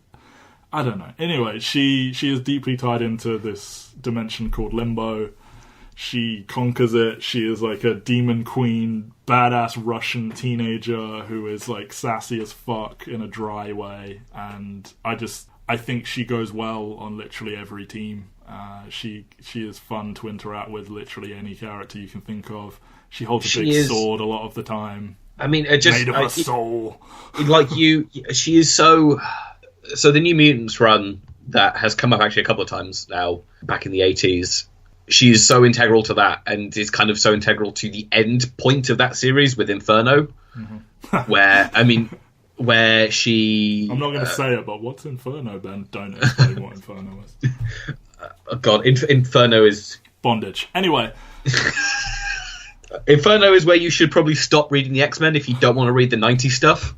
I don't know. Anyway, she is deeply tied into this dimension called Limbo. She conquers it. She is like a demon queen, badass Russian teenager who is like sassy as fuck in a dry way, and I think she goes well on literally every team. She is fun to interact with literally any character you can think of. She holds a big sword a lot of the time. I mean, made of her soul. She is so... So the New Mutants run that has come up actually a couple of times now, back in the 80s, she's so integral to that, and is kind of so integral to the end point of that series with Inferno, where she... I'm not going to say it, but what's Inferno, Ben? Don't explain what Inferno is. Oh God, Inferno is... Bondage. Anyway. Inferno is where you should probably stop reading the X-Men if you don't want to read the 90s stuff.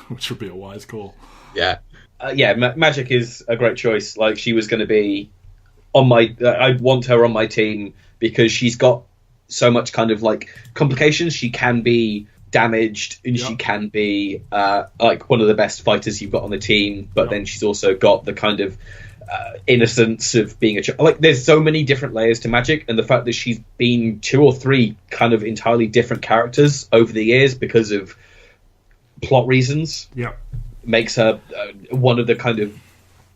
Which would be a wise call. Yeah. Magic is a great choice. Like, she was going to be on my... I want her on my team because she's got so much kind of, like, complications. She can be damaged, and she can be, like, one of the best fighters you've got on the team, but then she's also got the kind of innocence of being a... Like, there's so many different layers to Magic, and the fact that she's been 2 or 3 kind of entirely different characters over the years because of plot reasons... Yeah. Makes her one of the kind of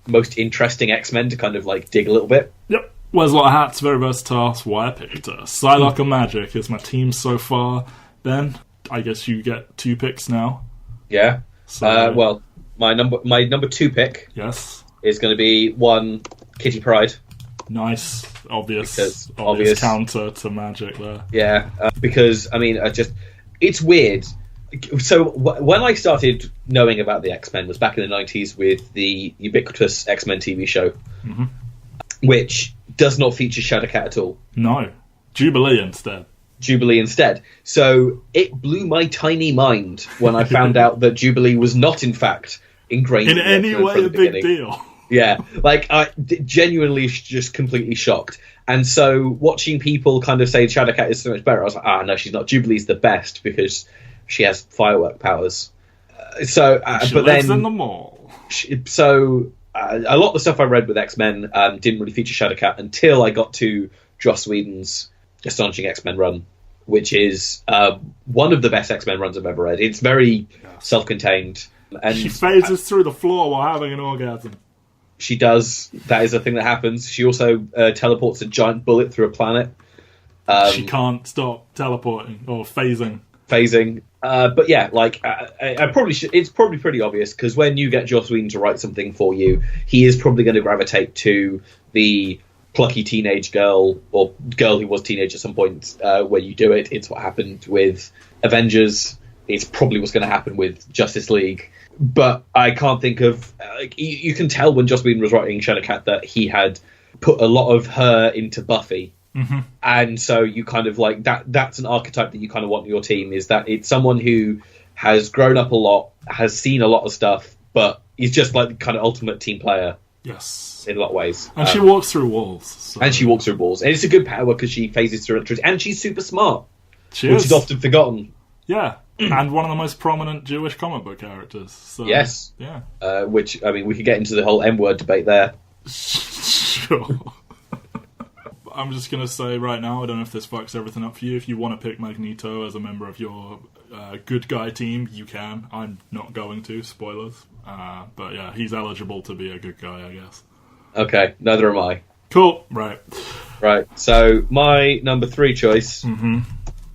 most interesting X-Men to kind of like dig a little bit. Yep. Wears a lot of hats, very versatile. That's why I picked her. Psylocke and Magic is my team so far. Ben, I guess you get 2 picks now. Yeah. So, well, my number 2 pick. Yes. Is going to be 1 Kitty Pryde. Nice, obvious counter to Magic there. Yeah, because I mean, it's weird. So when I started knowing about the X-Men was back in the 90s with the ubiquitous X-Men TV show, which does not feature Shadowcat at all. No, Jubilee instead. So it blew my tiny mind when I found out that Jubilee was not, in fact, ingrained in any way a big deal. Yeah, like I genuinely just completely shocked. And so watching people kind of say Shadowcat is so much better, I was like, no, she's not. Jubilee's the best because she has firework powers. She lives in the mall. A lot of the stuff I read with X-Men didn't really feature Shadowcat until I got to Joss Whedon's Astonishing X-Men run, which is one of the best X-Men runs I've ever read. It's very self-contained. And she phases through the floor while having an orgasm. She does. That is a thing that happens. She also teleports a giant bullet through a planet. She can't stop teleporting or phasing. But yeah, like I probably should. It's probably pretty obvious because when you get Joss Whedon to write something for you, he is probably going to gravitate to the plucky teenage girl or girl who was teenage at some point. When you do it, it's what happened with Avengers. It's probably what's going to happen with Justice League. but I can't think of... you can tell when Joss Whedon was writing Shadowcat that he had put a lot of her into Buffy. Mm-hmm. And so you kind of like... That's an archetype that you kind of want in your team, is that it's someone who has grown up a lot, has seen a lot of stuff, but is just like the kind of ultimate team player. Yes. In a lot of ways. And she walks through walls. So. And she walks through walls. And it's a good power because she phases through electricity. And she's super smart. She which is often forgotten. Yeah. And one of the most prominent Jewish comic book characters. So, yes. Yeah. Which, I mean, we could get into the whole M-word debate there. Sure. I'm just going to say right now, I don't know if this fucks everything up for you. If you want to pick Magneto as a member of your good guy team, you can. I'm not going to, spoilers. But yeah, he's eligible to be a good guy, I guess. Okay, neither am I. Cool, right. Right, so my number 3 choice... Mm-hmm.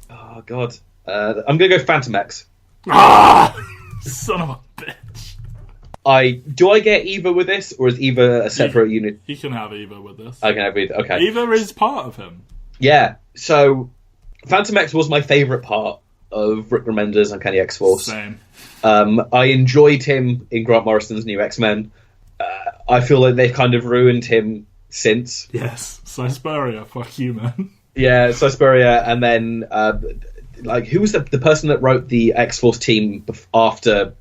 Oh, God. I'm going to go Phantom X. Ah! Son of a bitch. Do I get Eva with this, or is Eva a separate unit? You can have Eva with this. I can have Eva, okay. Eva is part of him. Yeah, so Phantom X was my favourite part of Rick Remender's Uncanny X-Force. Same. I enjoyed him in Grant Morrison's New X-Men. I feel like they've kind of ruined him since. Yes, Suspiria, fuck you, man. Yeah, Suspiria, and then who was the person that wrote the X-Force team after,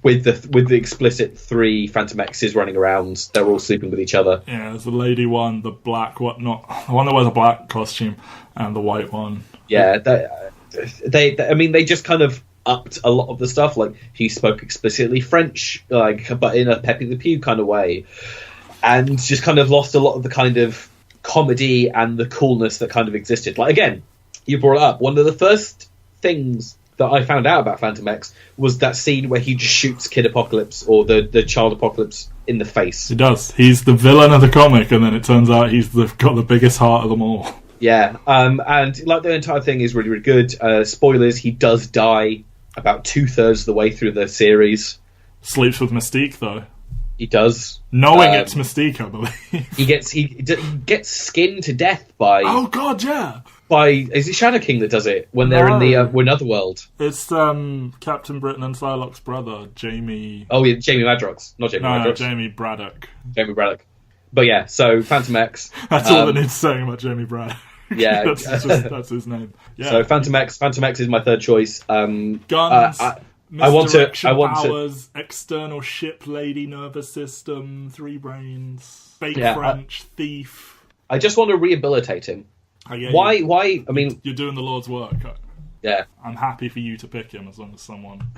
with the explicit 3 Phantom X's running around? They're all sleeping with each other. Yeah, there's the lady one, the black one, not the one that wears a black costume, and the white one. Yeah, they just kind of upped a lot of the stuff. Like, he spoke explicitly French, but in a Pepe Le Pew kind of way, and just kind of lost a lot of the kind of comedy and the coolness that kind of existed. Like, again, you brought it up. One of the first things that I found out about Phantom X was that scene where he just shoots Kid Apocalypse, or the Child Apocalypse, in the face. He does. He's the villain of the comic, and then it turns out he's got the biggest heart of them all. Yeah, and like the entire thing is really, really good. Spoilers, he does die about 2/3 of the way through the series. Sleeps with Mystique, though. He does. Knowing it's Mystique, I believe. He gets skinned to death by... Oh, God, yeah! Is it Shadow King that does it when they're in the Another World? It's Captain Britain and Psylocke's brother, Jamie... Oh, yeah, Jamie Madrox. Not Jamie Madrox. No, Jamie Braddock. Jamie Braddock. But yeah, so Phantom X. That's all that needs saying about Jamie Braddock. Yeah. that's his name. Yeah. So Phantom X is my third choice. Guns, I want powers, external ship lady, nervous system, 3 brains, fake French, thief. I just want to rehabilitate him. Why? I mean, you're doing the Lord's work. Yeah. I'm happy for you to pick him as long as someone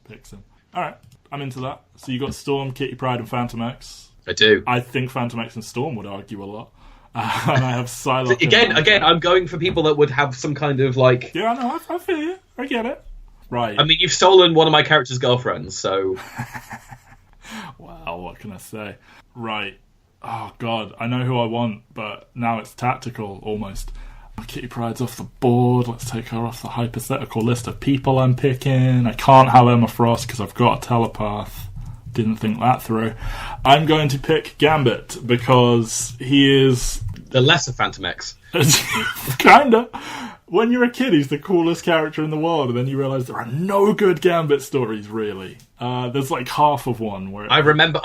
picks him. All right, I'm into that. So you got Storm, Kitty Pryde, and Phantom X. I do. I think Phantom X and Storm would argue a lot. And I have Psylocke. Again, I'm going for people that would have some kind of like... Yeah, no, I feel you. I get it. Right. I mean, you've stolen one of my character's girlfriends, so... Wow, what can I say? Right. Oh, God, I know who I want, but now it's tactical, almost. Kitty Pryde's off the board. Let's take her off the hypothetical list of people I'm picking. I can't have Emma Frost because I've got a telepath. Didn't think that through. I'm going to pick Gambit because he is... The lesser Phantom X. Kinda. When you're a kid, he's the coolest character in the world, and then you realise there are no good Gambit stories, really. There's like half of one where... I remember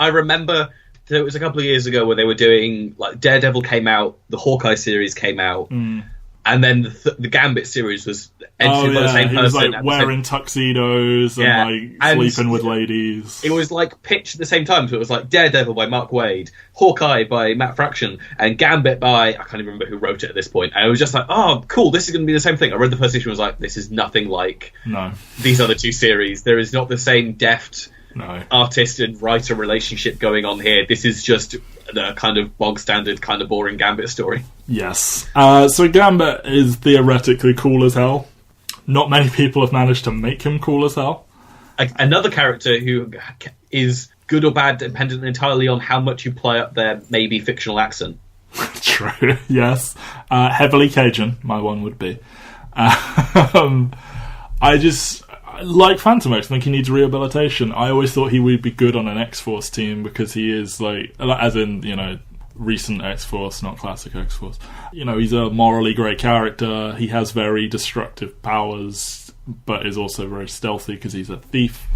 it was a couple of years ago when they were doing... Like, Daredevil came out, the Hawkeye series came out, and then the Gambit series was edited by the same person. He was like wearing tuxedos and like sleeping with ladies. It was like pitched at the same time, so it was like Daredevil by Mark Waid, Hawkeye by Matt Fraction, and Gambit by... I can't even remember who wrote it at this point. And it was just like, oh, cool, this is going to be the same thing. I read the first issue and was like, this is nothing like these other two series. There is not the same deft artist and writer relationship going on here. This is just the kind of bog standard, kind of boring Gambit story. Yes. So Gambit is theoretically cool as hell. Not many people have managed to make him cool as hell. Another character who is good or bad dependent entirely on how much you play up their maybe fictional accent. True, yes. Heavily Cajun, my one would be. I like Phantom X, I think he needs rehabilitation. I always thought he would be good on an X-Force team because he is like, as in, you know, recent X-Force, not classic X-Force. You know, he's a morally great character. He has very destructive powers, but is also very stealthy because he's a thief.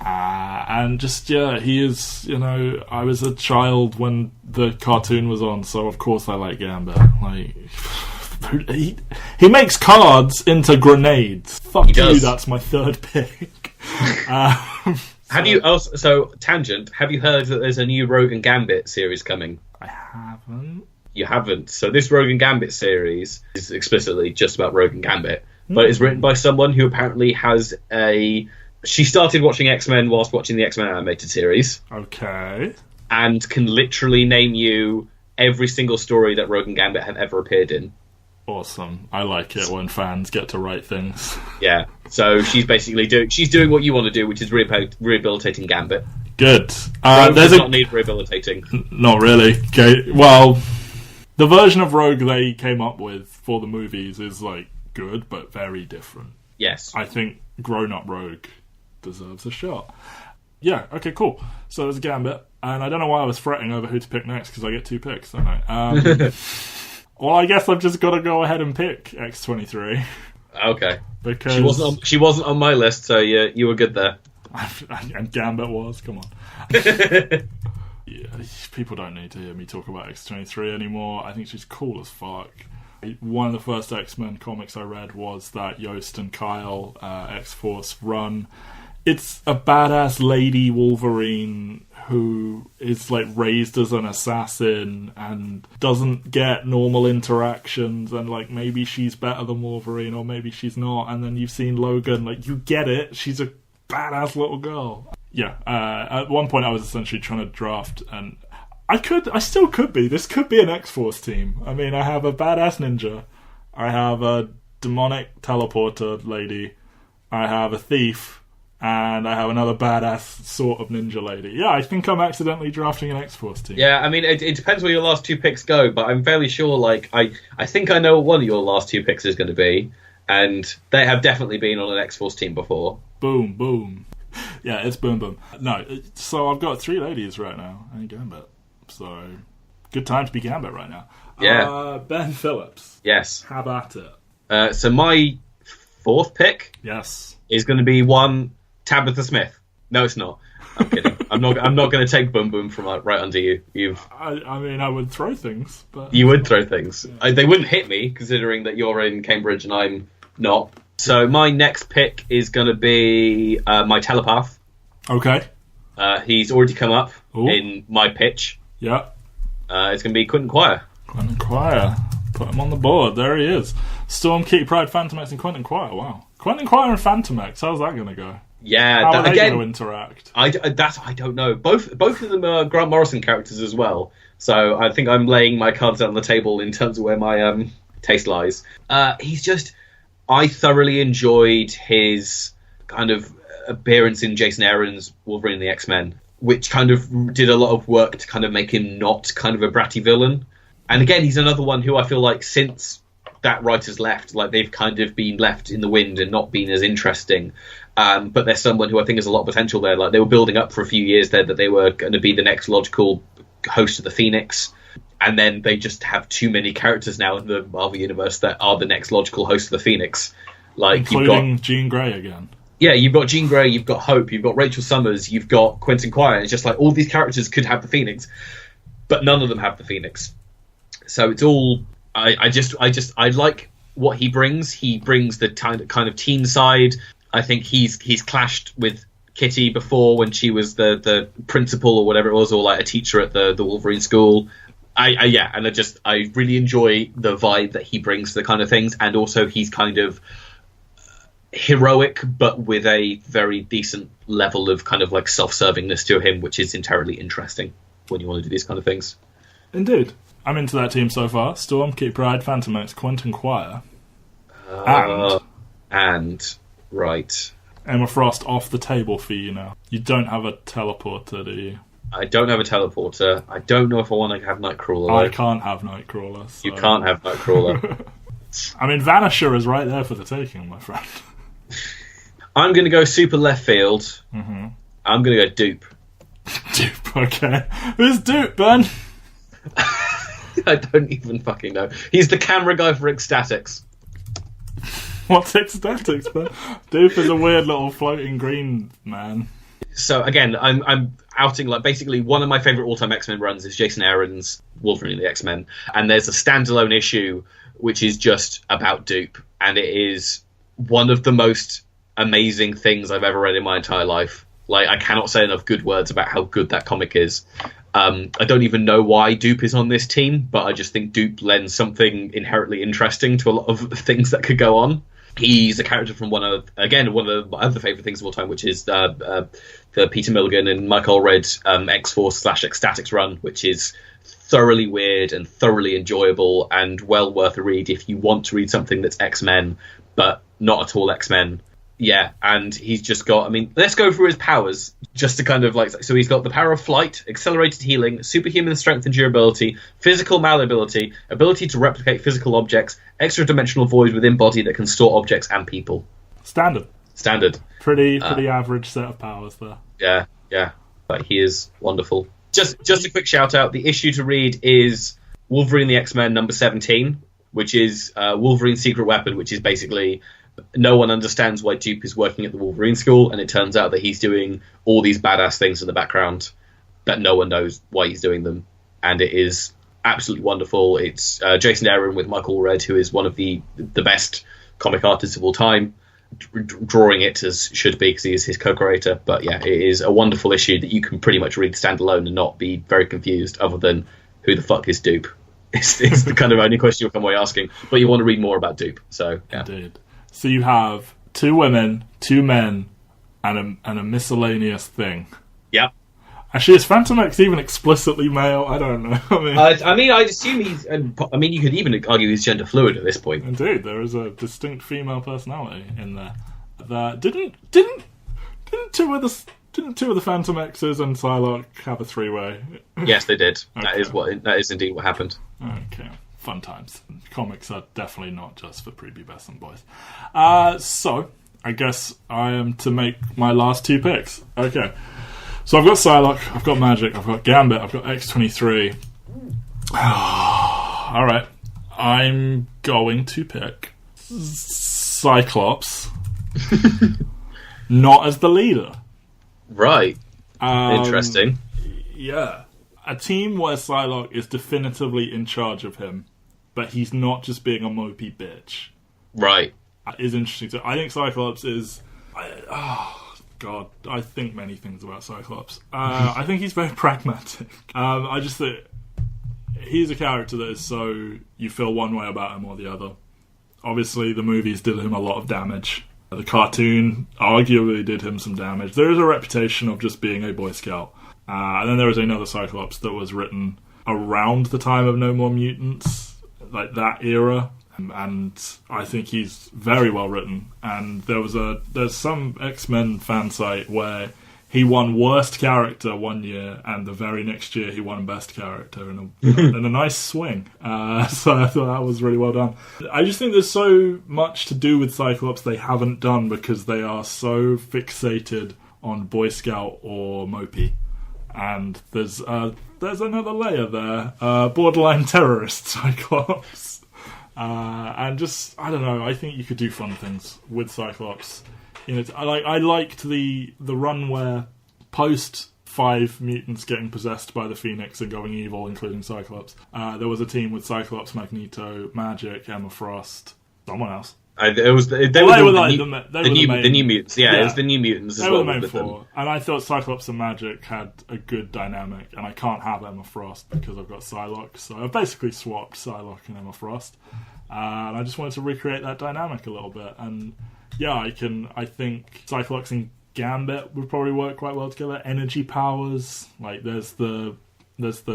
And just, he is, I was a child when the cartoon was on, so of course I like Gambit. Like, he makes cards into grenades. Fuck you, that's my third pick. Have you also, so tangent, have you heard that there's a new Rogue and Gambit series coming? I haven't. You haven't. So this Rogue and Gambit series is explicitly just about Rogue and Gambit, but it's written by someone who apparently has she started watching X-Men whilst watching the X-Men animated series. Okay. And can literally name you every single story that Rogue and Gambit have ever appeared in. Awesome. I like it when fans get to write things. Yeah. So she's basically doing what you want to do, which is rehabilitating Gambit. Good. Rogue does not need rehabilitating. Not really. Okay. Well, the version of Rogue they came up with for the movies is like good, but very different. Yes. I think grown-up Rogue deserves a shot. Yeah, okay, cool. So there's Gambit, and I don't know why I was fretting over who to pick next, because I get 2 picks, don't I? Well, I guess I've just got to go ahead and pick X-23. Okay. Because she wasn't on my list, so you were good there. And Gambit was, come on. Yeah, people don't need to hear me talk about X-23 anymore. I think she's cool as fuck. One of the first X-Men comics I read was that Yost and Kyle X-Force run. It's a badass lady Wolverine who is like raised as an assassin and doesn't get normal interactions, and like maybe she's better than Wolverine or maybe she's not, and then you've seen Logan, like you get it, she's a badass little girl. Yeah, at one point I was essentially trying to draft, and I still could be. This could be an X-Force team. I mean, I have a badass ninja. I have a demonic teleporter lady. I have a thief. And I have another badass sort of ninja lady. Yeah, I think I'm accidentally drafting an X-Force team. Yeah, I mean, it depends where your last 2 picks go, but I'm fairly sure, like, I think I know what one of your last 2 picks is going to be, and they have definitely been on an X-Force team before. Boom, boom. Yeah, it's boom, boom. No, so I've got 3 ladies right now, and Gambit. So, good time to be Gambit right now. Yeah. Ben Phillips. Yes. How about it? So my 4th pick is going to be one Tabitha Smith. No, it's not. I'm kidding. I'm not going to take Boom Boom from right under you. I mean, I would throw things, but you would throw things. They wouldn't hit me, considering that you're in Cambridge and I'm not. So my next pick is going to be my telepath. Okay. He's already come up in my pitch. Yeah. It's going to be Quentin Quire. Quentin Quire. Put him on the board. There he is. Storm, Kitty Pryde, Phantomex, and Quentin Quire. Wow. Quentin Quire and Phantomex. How's that going to go? Yeah. How are they going to interact? I don't know. Both of them are Grant Morrison characters as well. So I think I'm laying my cards on the table in terms of where my taste lies. He's just... I thoroughly enjoyed his kind of appearance in Jason Aaron's Wolverine and the X-Men, which kind of did a lot of work to kind of make him not kind of a bratty villain. And again, he's another one who I feel like since that writer's left, like they've kind of been left in the wind and not been as interesting. But there's someone who I think has a lot of potential there. Like they were building up for a few years there that they were going to be the next logical host of the Phoenix. And then they just have too many characters now in the Marvel Universe that are the next logical host of the Phoenix. Like including you've got Jean Grey again. Yeah, you've got Jean Grey, you've got Hope, you've got Rachel Summers, you've got Quentin Quire. It's just like all these characters could have the Phoenix, but none of them have the Phoenix. So it's all I like what he brings. He brings the kind of teen side. I think he's clashed with Kitty before when she was the principal or whatever it was, or like a teacher at the Wolverine school. I really enjoy the vibe that he brings to the kind of things, and also he's kind of heroic, but with a very decent level of kind of like self-servingness to him, which is entirely interesting when you want to do these kind of things. Indeed. I'm into that team so far. Storm, Kitty Pryde, Phantomex, Quentin Quire. And right. Emma Frost off the table for you now. You don't have a teleporter, do you? I don't have a teleporter. I don't know if I want to have Nightcrawler. I can't have Nightcrawler. So. You can't have Nightcrawler. I mean, Vanisher is right there for the taking, my friend. I'm going to go super left field. Mm-hmm. I'm going to go Dupe. Dupe, okay. Who's Dupe, Ben? I don't even fucking know. He's the camera guy for Ecstatics. What's Ecstatics, Ben? Dupe is a weird little floating green man. So again, I'm outing like basically one of my favorite all-time X-Men runs is Jason Aaron's Wolverine and the X-Men, and there's a standalone issue which is just about Dupe, and it is one of the most amazing things I've ever read in my entire life. Like, I cannot say enough good words about how good that comic is. I don't even know why Dupe is on this team, but I just think Dupe lends something inherently interesting to a lot of things that could go on. He's a character from one of my other favourite things of all time, which is the Peter Milligan and Mike Allred X-Force / Ecstatics run, which is thoroughly weird and thoroughly enjoyable and well worth a read if you want to read something that's X-Men, but not at all X-Men. Yeah, and he's just got, I mean, let's go through his powers, just to kind of like, so he's got the power of flight, accelerated healing, superhuman strength and durability, physical malleability, ability to replicate physical objects, extra-dimensional void within body that can store objects and people. Standard. Pretty average set of powers there. Yeah, but he is wonderful. Just a quick shout-out, the issue to read is Wolverine the X-Men number 17, which is Wolverine's secret weapon, which is basically... no one understands why Dupe is working at the Wolverine school, and it turns out that he's doing all these badass things in the background that no one knows why he's doing them, and it is absolutely wonderful. It's Jason Aaron with Michael Allred, who is one of the best comic artists of all time, drawing it as should be because he is his co-creator. But yeah, it is a wonderful issue that you can pretty much read standalone and not be very confused, other than who the fuck is Dupe? It's the kind of only question you'll come away asking, but you want to read more about Dupe. So yeah. Indeed. So you have 2 women, 2 men, and a miscellaneous thing. Yep. Actually, is Phantom X even explicitly male? I don't know. I'd assume he's... I mean, you could even argue he's gender fluid at this point. Indeed, there is a distinct female personality in there. Didn't two of the Phantom X's and Psylocke have a 3-way? Yes, they did. Okay. That is indeed what happened. Okay. Fun times. Comics are definitely not just for prepubescent boys. So, I guess I am to make my last 2 picks. Okay. So I've got Psylocke, I've got Magic, I've got Gambit, I've got X-23. Alright. I'm going to pick Cyclops. Not as the leader. Right. Interesting. Yeah. A team where Psylocke is definitively in charge of him, but he's not just being a mopey bitch. Right. Is interesting. So I think Cyclops is... God, I think many things about Cyclops. I think he's very pragmatic. I just think he's a character that is so... you feel one way about him or the other. Obviously, the movies did him a lot of damage. The cartoon arguably did him some damage. There is a reputation of just being a Boy Scout. And then there was another Cyclops that was written around the time of No More Mutants, like that era, and I think he's very well written. And there's some X-Men fan site where he won Worst Character one year, and the very next year he won Best Character in a nice swing. So I thought that was really well done. I just think there's so much to do with Cyclops they haven't done because they are so fixated on Boy Scout or Mopey. And there's another layer there, borderline terrorist Cyclops, and just I don't know. I think you could do fun things with Cyclops. I liked the run where post 5 mutants getting possessed by the Phoenix and going evil, including Cyclops. There was a team with Cyclops, Magneto, Magic, Emma Frost, someone else. They were the New Mutants. Yeah, it was the New Mutants as well. They were the main 4. And I thought Cyclops and Magic had a good dynamic, and I can't have Emma Frost because I've got Psylocke, so I've basically swapped Psylocke and Emma Frost. And I just wanted to recreate that dynamic a little bit. And yeah, I think Cyclops and Gambit would probably work quite well together. Energy powers, like there's the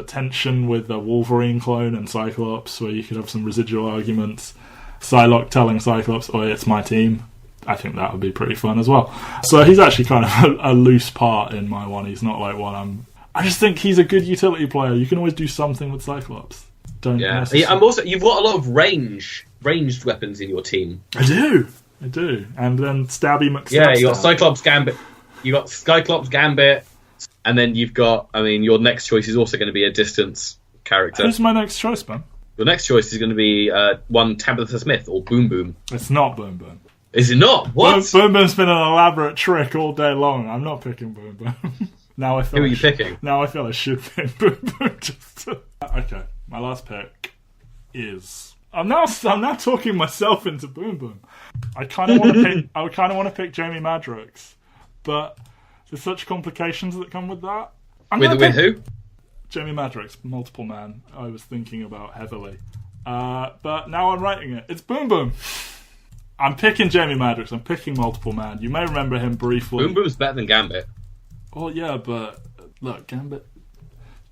tension with the Wolverine clone and Cyclops, where you could have some residual arguments. Psylocke telling Cyclops, "Oh, it's my team." I think that would be pretty fun as well. So he's actually kind of a loose part in my one. He's not like one I just think he's a good utility player. You can always do something with Cyclops. I'm also. You've got a lot of ranged weapons in your team. I do. And then Stabby McStab. Yeah, you got Cyclops Gambit. You got Cyclops Gambit, and then you've got. I mean, your next choice is also going to be a distance character. Who's my next choice, man? Your next choice is going to be one Tabitha Smith or Boom Boom. It's not Boom Boom. Is it not? What? Boom Boom's been an elaborate trick all day long. I'm not picking Boom Boom. Now I feel. Who are you picking? Now I feel I should pick Boom Boom. Okay, my last pick is. I'm now talking myself into Boom Boom. I kind of want to pick Jamie Madrox, but there's such complications that come with that. With who? Jamie Madrox, multiple man. I was thinking about heavily, but now I'm writing it. It's Boom Boom. I'm picking Jamie Madrox. I'm picking multiple man. You may remember him briefly. Boom Boom's better than Gambit. Oh yeah, but look, Gambit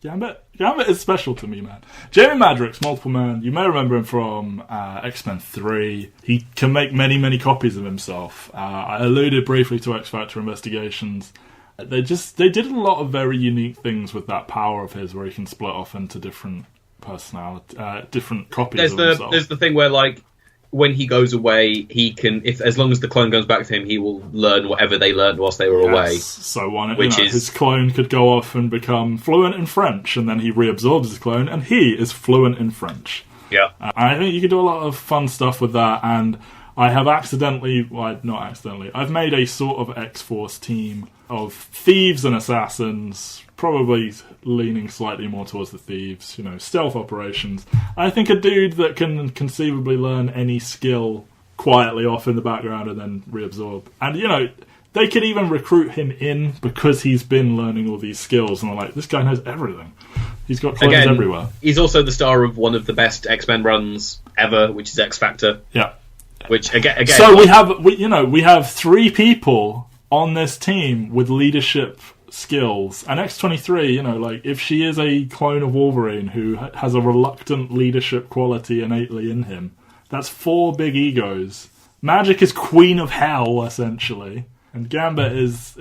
is special to me, man. Jamie Madrox, multiple man. You may remember him from X-Men 3. He can make many, many copies of himself. I alluded briefly to X Factor Investigations. They did a lot of very unique things with that power of his, where he can split off into different personality, different copies of himself. There's the thing where, like, when he goes away, he can, as long as the clone goes back to him, he will learn whatever they learned whilst they were away. So his clone could go off and become fluent in French, and then he reabsorbs his clone, and he is fluent in French. Yeah. I think you can do a lot of fun stuff with that, and I have I've made a sort of X-Force team of thieves and assassins, probably leaning slightly more towards the thieves, stealth operations. I think a dude that can conceivably learn any skill quietly off in the background and then reabsorb. And, they could even recruit him in because he's been learning all these skills, and they're like, this guy knows everything. He's got clones everywhere. He's also the star of one of the best X-Men runs ever, which is X Factor. Yeah. Which, again... So we have 3 people on this team with leadership skills, and X-23, if she is a clone of Wolverine who has a reluctant leadership quality innately in him, that's 4 big egos. Magic is Queen of Hell, essentially, and Gambit is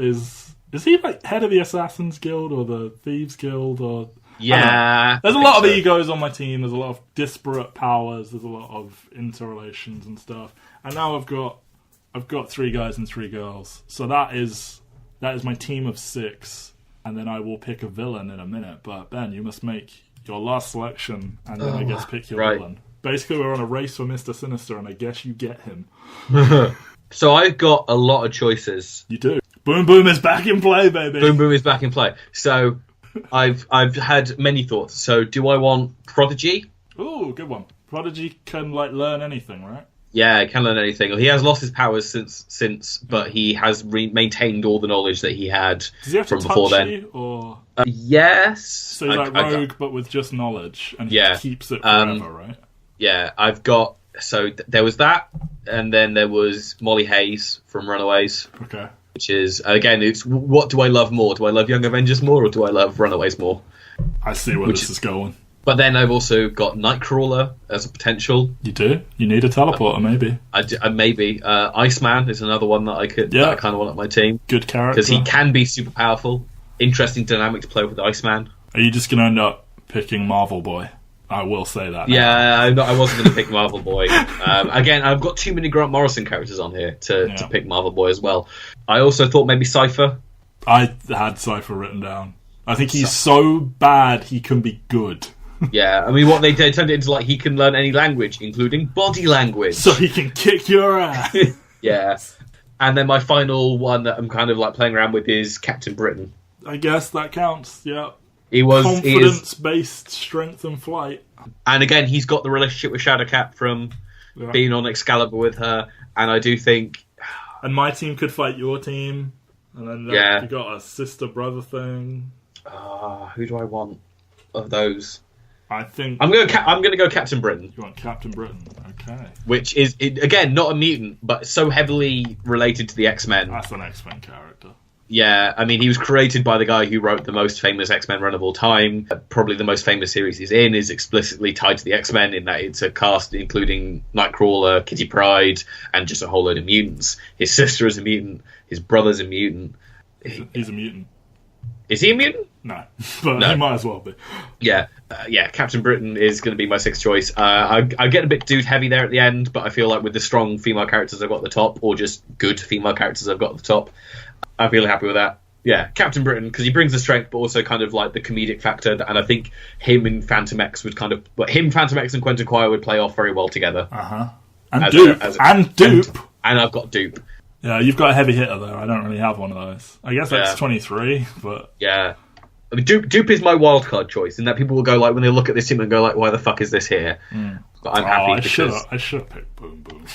he like head of the Assassins Guild or the Thieves Guild or... Yeah. There's a lot of egos on my team, there's a lot of disparate powers, there's a lot of interrelations and stuff, and now I've got 3 guys and 3 girls, so that is my team of 6, and then I will pick a villain in a minute. But Ben, you must make your last selection, and then I guess pick your villain. Basically, we're on a race for Mr. Sinister, and I guess you get him. So I've got a lot of choices. You do. Boom Boom is back in play, baby. Boom Boom is back in play. So I've had many thoughts. So do I want Prodigy? Ooh, good one. Prodigy can learn anything, right? Yeah, he can learn anything. He has lost his powers since, but he has maintained all the knowledge that he had from before then. You, or? Yes. So he's like Rogue, but with just knowledge, and he keeps it forever, right? Yeah, I've got... So there was that, and then there was Molly Hayes from Runaways. Okay. Which is, again, it's what do I love more? Do I love Young Avengers more, or do I love Runaways more? I see where this is going. But then I've also got Nightcrawler as a potential. You do? You need a teleporter, maybe. Maybe. Iceman is another one that I kind of want on my team. Good character. Because he can be super powerful. Interesting dynamic to play with Iceman. Are you just going to end up picking Marvel Boy? I will say that. Yeah, I wasn't going to pick Marvel Boy. Again, I've got too many Grant Morrison characters on here to pick Marvel Boy as well. I also thought maybe Cypher. I had Cypher written down. I think he's so bad he can be good. Yeah, I mean, what they turned it into, he can learn any language, including body language. So he can kick your ass. Yeah. And then my final one that I'm kind of playing around with is Captain Britain. I guess that counts, yeah. Confidence-based strength and flight. And again, he's got the relationship with Shadowcat from being on Excalibur with her, and I do think... And my team could fight your team, and then you got a sister-brother thing. Who do I want of those? I think... I'm going to go Captain Britain. You want Captain Britain, okay. Which is, again, not a mutant, but so heavily related to the X-Men. That's an X-Men character. Yeah, I mean, he was created by the guy who wrote the most famous X-Men run of all time. Probably the most famous series he's in is explicitly tied to the X-Men in that it's a cast including Nightcrawler, Kitty Pryde, and just a whole load of mutants. His sister is a mutant. His brother's a mutant. He's a mutant. Is he a mutant? No, but he might as well be. Yeah, Captain Britain is going to be my 6th choice. I get a bit dude heavy there at the end, but I feel like with the strong female characters I've got at the top, or just good female characters I've got at the top, I'm really happy with that. Yeah, Captain Britain, because he brings the strength, but also kind of the comedic factor, and I think him and Phantom X would Phantom X and Quentin Quire would play off very well together. Uh-huh. And Dupe. And I've got Dupe. Yeah, you've got a heavy hitter there. I don't really have one of those. I guess X-23, but... Yeah. I mean, Dupe is my wildcard choice, in that people will go, like, when they look at this team and go, like, why the fuck is this here? But I'm happy because... I should have picked Boom Boom.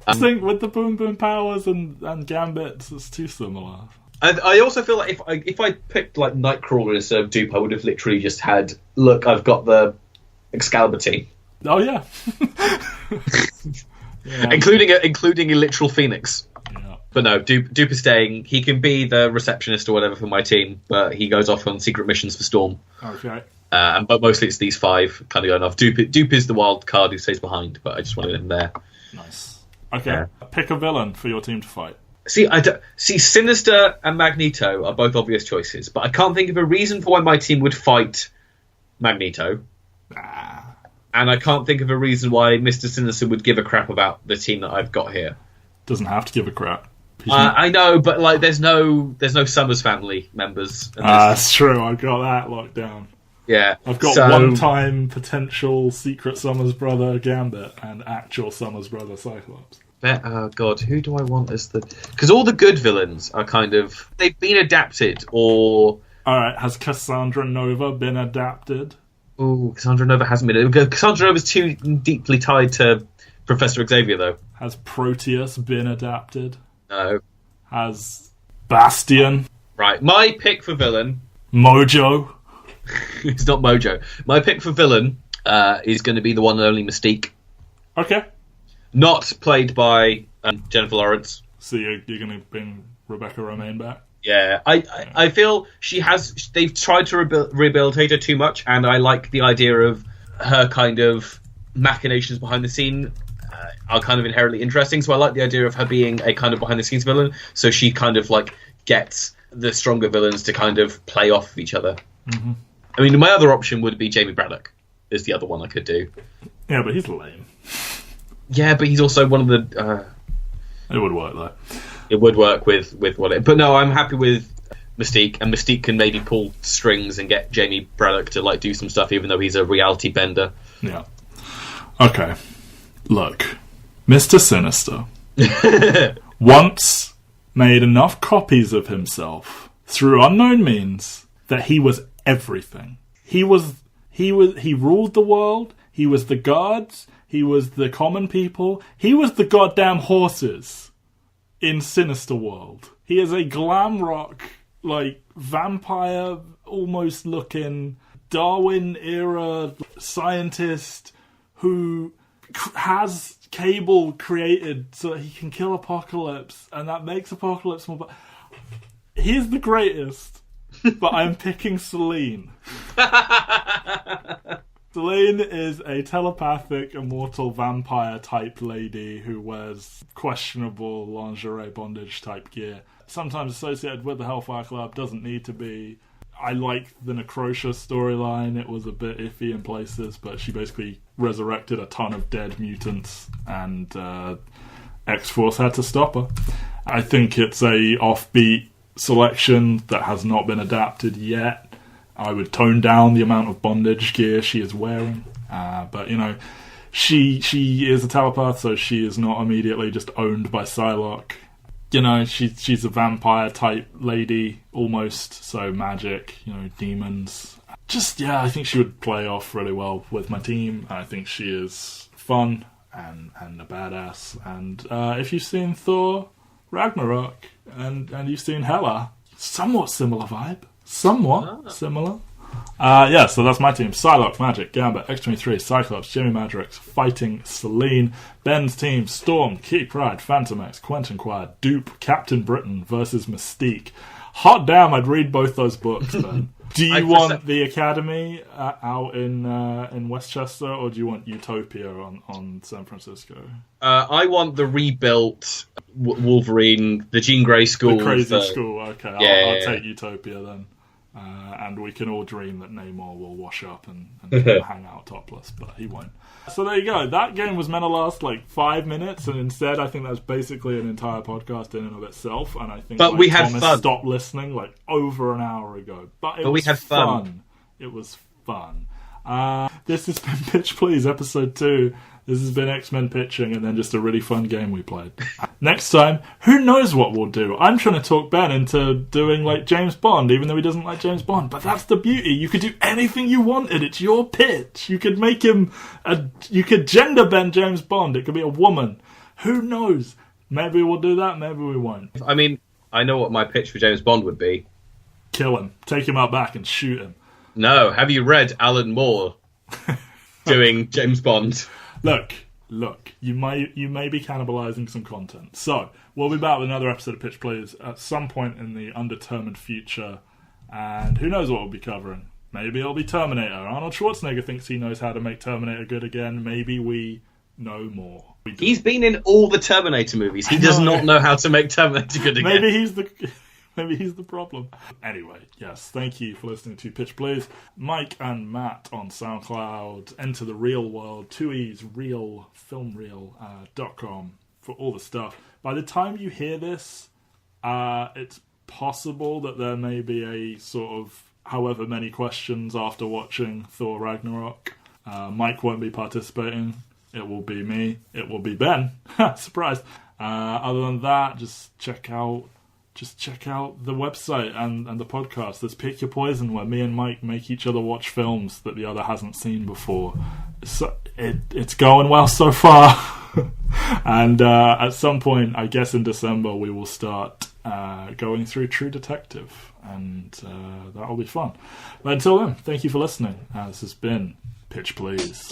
I think with the Boom Boom powers and Gambits, it's too similar. I also feel like if I picked, like, Nightcrawler instead of Dupe, I would have literally just had, look, I've got the Excalibur team. Oh, yeah. Yeah. Including a literal Phoenix. Yeah. But no, Dupe is staying. He can be the receptionist or whatever for my team, but he goes off on secret missions for Storm. Okay. But mostly it's these 5 kind of going off. Dupe is the wild card who stays behind, but I just wanted him there. Nice. Okay. Pick a villain for your team to fight. See, Sinister and Magneto are both obvious choices, but I can't think of a reason for why my team would fight Magneto. And I can't think of a reason why Mr. Sinister would give a crap about the team that I've got here. Doesn't have to give a crap. I know, but like, there's no Summers family members. That's true. I've got that locked down. Yeah, I've got one-time potential Secret Summers brother Gambit and actual Summers brother Cyclops. Oh god, who do I want as the? Because all the good villains are kind of they've been adapted or. All right, has Cassandra Nova been adapted? Oh, Cassandra Nova hasn't been. Cassandra Nova's too deeply tied to Professor Xavier, though. Has Proteus been adapted? No. Has Bastion? Right, my pick for villain... Mojo? It's not Mojo. My pick for villain is going to be the one and only Mystique. Okay. Not played by Jennifer Lawrence. So you're going to bring Rebecca Romijn back? Yeah, I feel they've tried to rehabilitate her too much, and I like the idea of her kind of machinations behind the scene are kind of inherently interesting, so I like the idea of her being a kind of behind the scenes villain, so she kind of like gets the stronger villains to kind of play off of each other. Mm-hmm. I mean, my other option would be Jamie Braddock, is the other one I could do. Yeah, but he's lame. Yeah, but he's also one of the... It would work, though. It would work with what it... But no, I'm happy with Mystique, and Mystique can maybe pull strings and get Jamie Braddock to like do some stuff, even though he's a reality bender. Yeah. Okay. Look, Mr. Sinister once made enough copies of himself through unknown means that he was everything. He ruled the world. He was the gods. He was the common people. He was the goddamn horses in Sinister World. He is a glam rock, like, vampire, almost looking Darwin-era scientist who has Cable created so that he can kill Apocalypse, and that makes Apocalypse more... He's the greatest, but I'm picking Selene. Selene is a telepathic, immortal vampire-type lady who wears questionable lingerie bondage-type gear. Sometimes associated with the Hellfire Club, doesn't need to be. I like the Necrotia storyline. It was a bit iffy in places, but she basically resurrected a ton of dead mutants, and X-Force had to stop her. I think it's a offbeat selection that has not been adapted yet. I would tone down the amount of bondage gear she is wearing. But, you know, she is a telepath, so she is not immediately just owned by Psylocke. You know, she's a vampire-type lady, almost, so magic, you know, demons. Just, yeah, I think she would play off really well with my team. I think she is fun and a badass. And if you've seen Thor Ragnarok and you've seen Hela, somewhat similar vibe. Somewhat similar. Yeah, so that's my team. Psylocke, Magic, Gambit, X-23, Cyclops, Jimmy Madrox, fighting Selene. Ben's team, Storm, Key Pride, Phantom X, Quentin Quire, Dupe, Captain Britain versus Mystique. Hot damn, I'd read both those books, Ben. Do you want the Academy out in Westchester, or do you want Utopia on San Francisco? I want the rebuilt Wolverine, the Jean Grey school. The crazy school, okay. I'll take Utopia then. And we can all dream that Namor will wash up and hang out topless, but he won't. So there you go. That game was meant to last like 5 minutes, and instead I think that's basically an entire podcast in and of itself. And I think we had Thomas fun. Stopped listening like over an hour ago. But we had fun. It was fun. This has been Pitch Please, episode 2. This has been X-Men pitching, and then just a really fun game we played. Next time, who knows what we'll do? I'm trying to talk Ben into doing like James Bond, even though he doesn't like James Bond. But that's the beauty. You could do anything you wanted. It's your pitch. You could make him you could gender bend James Bond. It could be a woman. Who knows? Maybe we'll do that. Maybe we won't. I mean, I know what my pitch for James Bond would be. Kill him. Take him out back and shoot him. No. Have you read Alan Moore doing James Bond? Look, you may be cannibalizing some content. So, we'll be back with another episode of Pitch Please at some point in the undetermined future, and who knows what we'll be covering. Maybe it'll be Terminator. Arnold Schwarzenegger thinks he knows how to make Terminator good again. Maybe we know more. He's been in all the Terminator movies. He does not know how to make Terminator good again. Maybe he's the problem. Anyway, yes, thank you for listening to Pitch Please. Mike and Matt on SoundCloud. Enter the Real World, 2E's Real, filmreel.com for all the stuff. By the time you hear this, it's possible that there may be a sort of however many questions after watching Thor Ragnarok. Mike won't be participating. It will be me. It will be Ben. Surprise. Other than that, just check out the website and the podcast. There's Pick Your Poison, where me and Mike make each other watch films that the other hasn't seen before. So it's going well so far. And at some point, I guess in December, we will start going through True Detective. And that'll be fun. But until then, thank you for listening. This has been Pitch Please.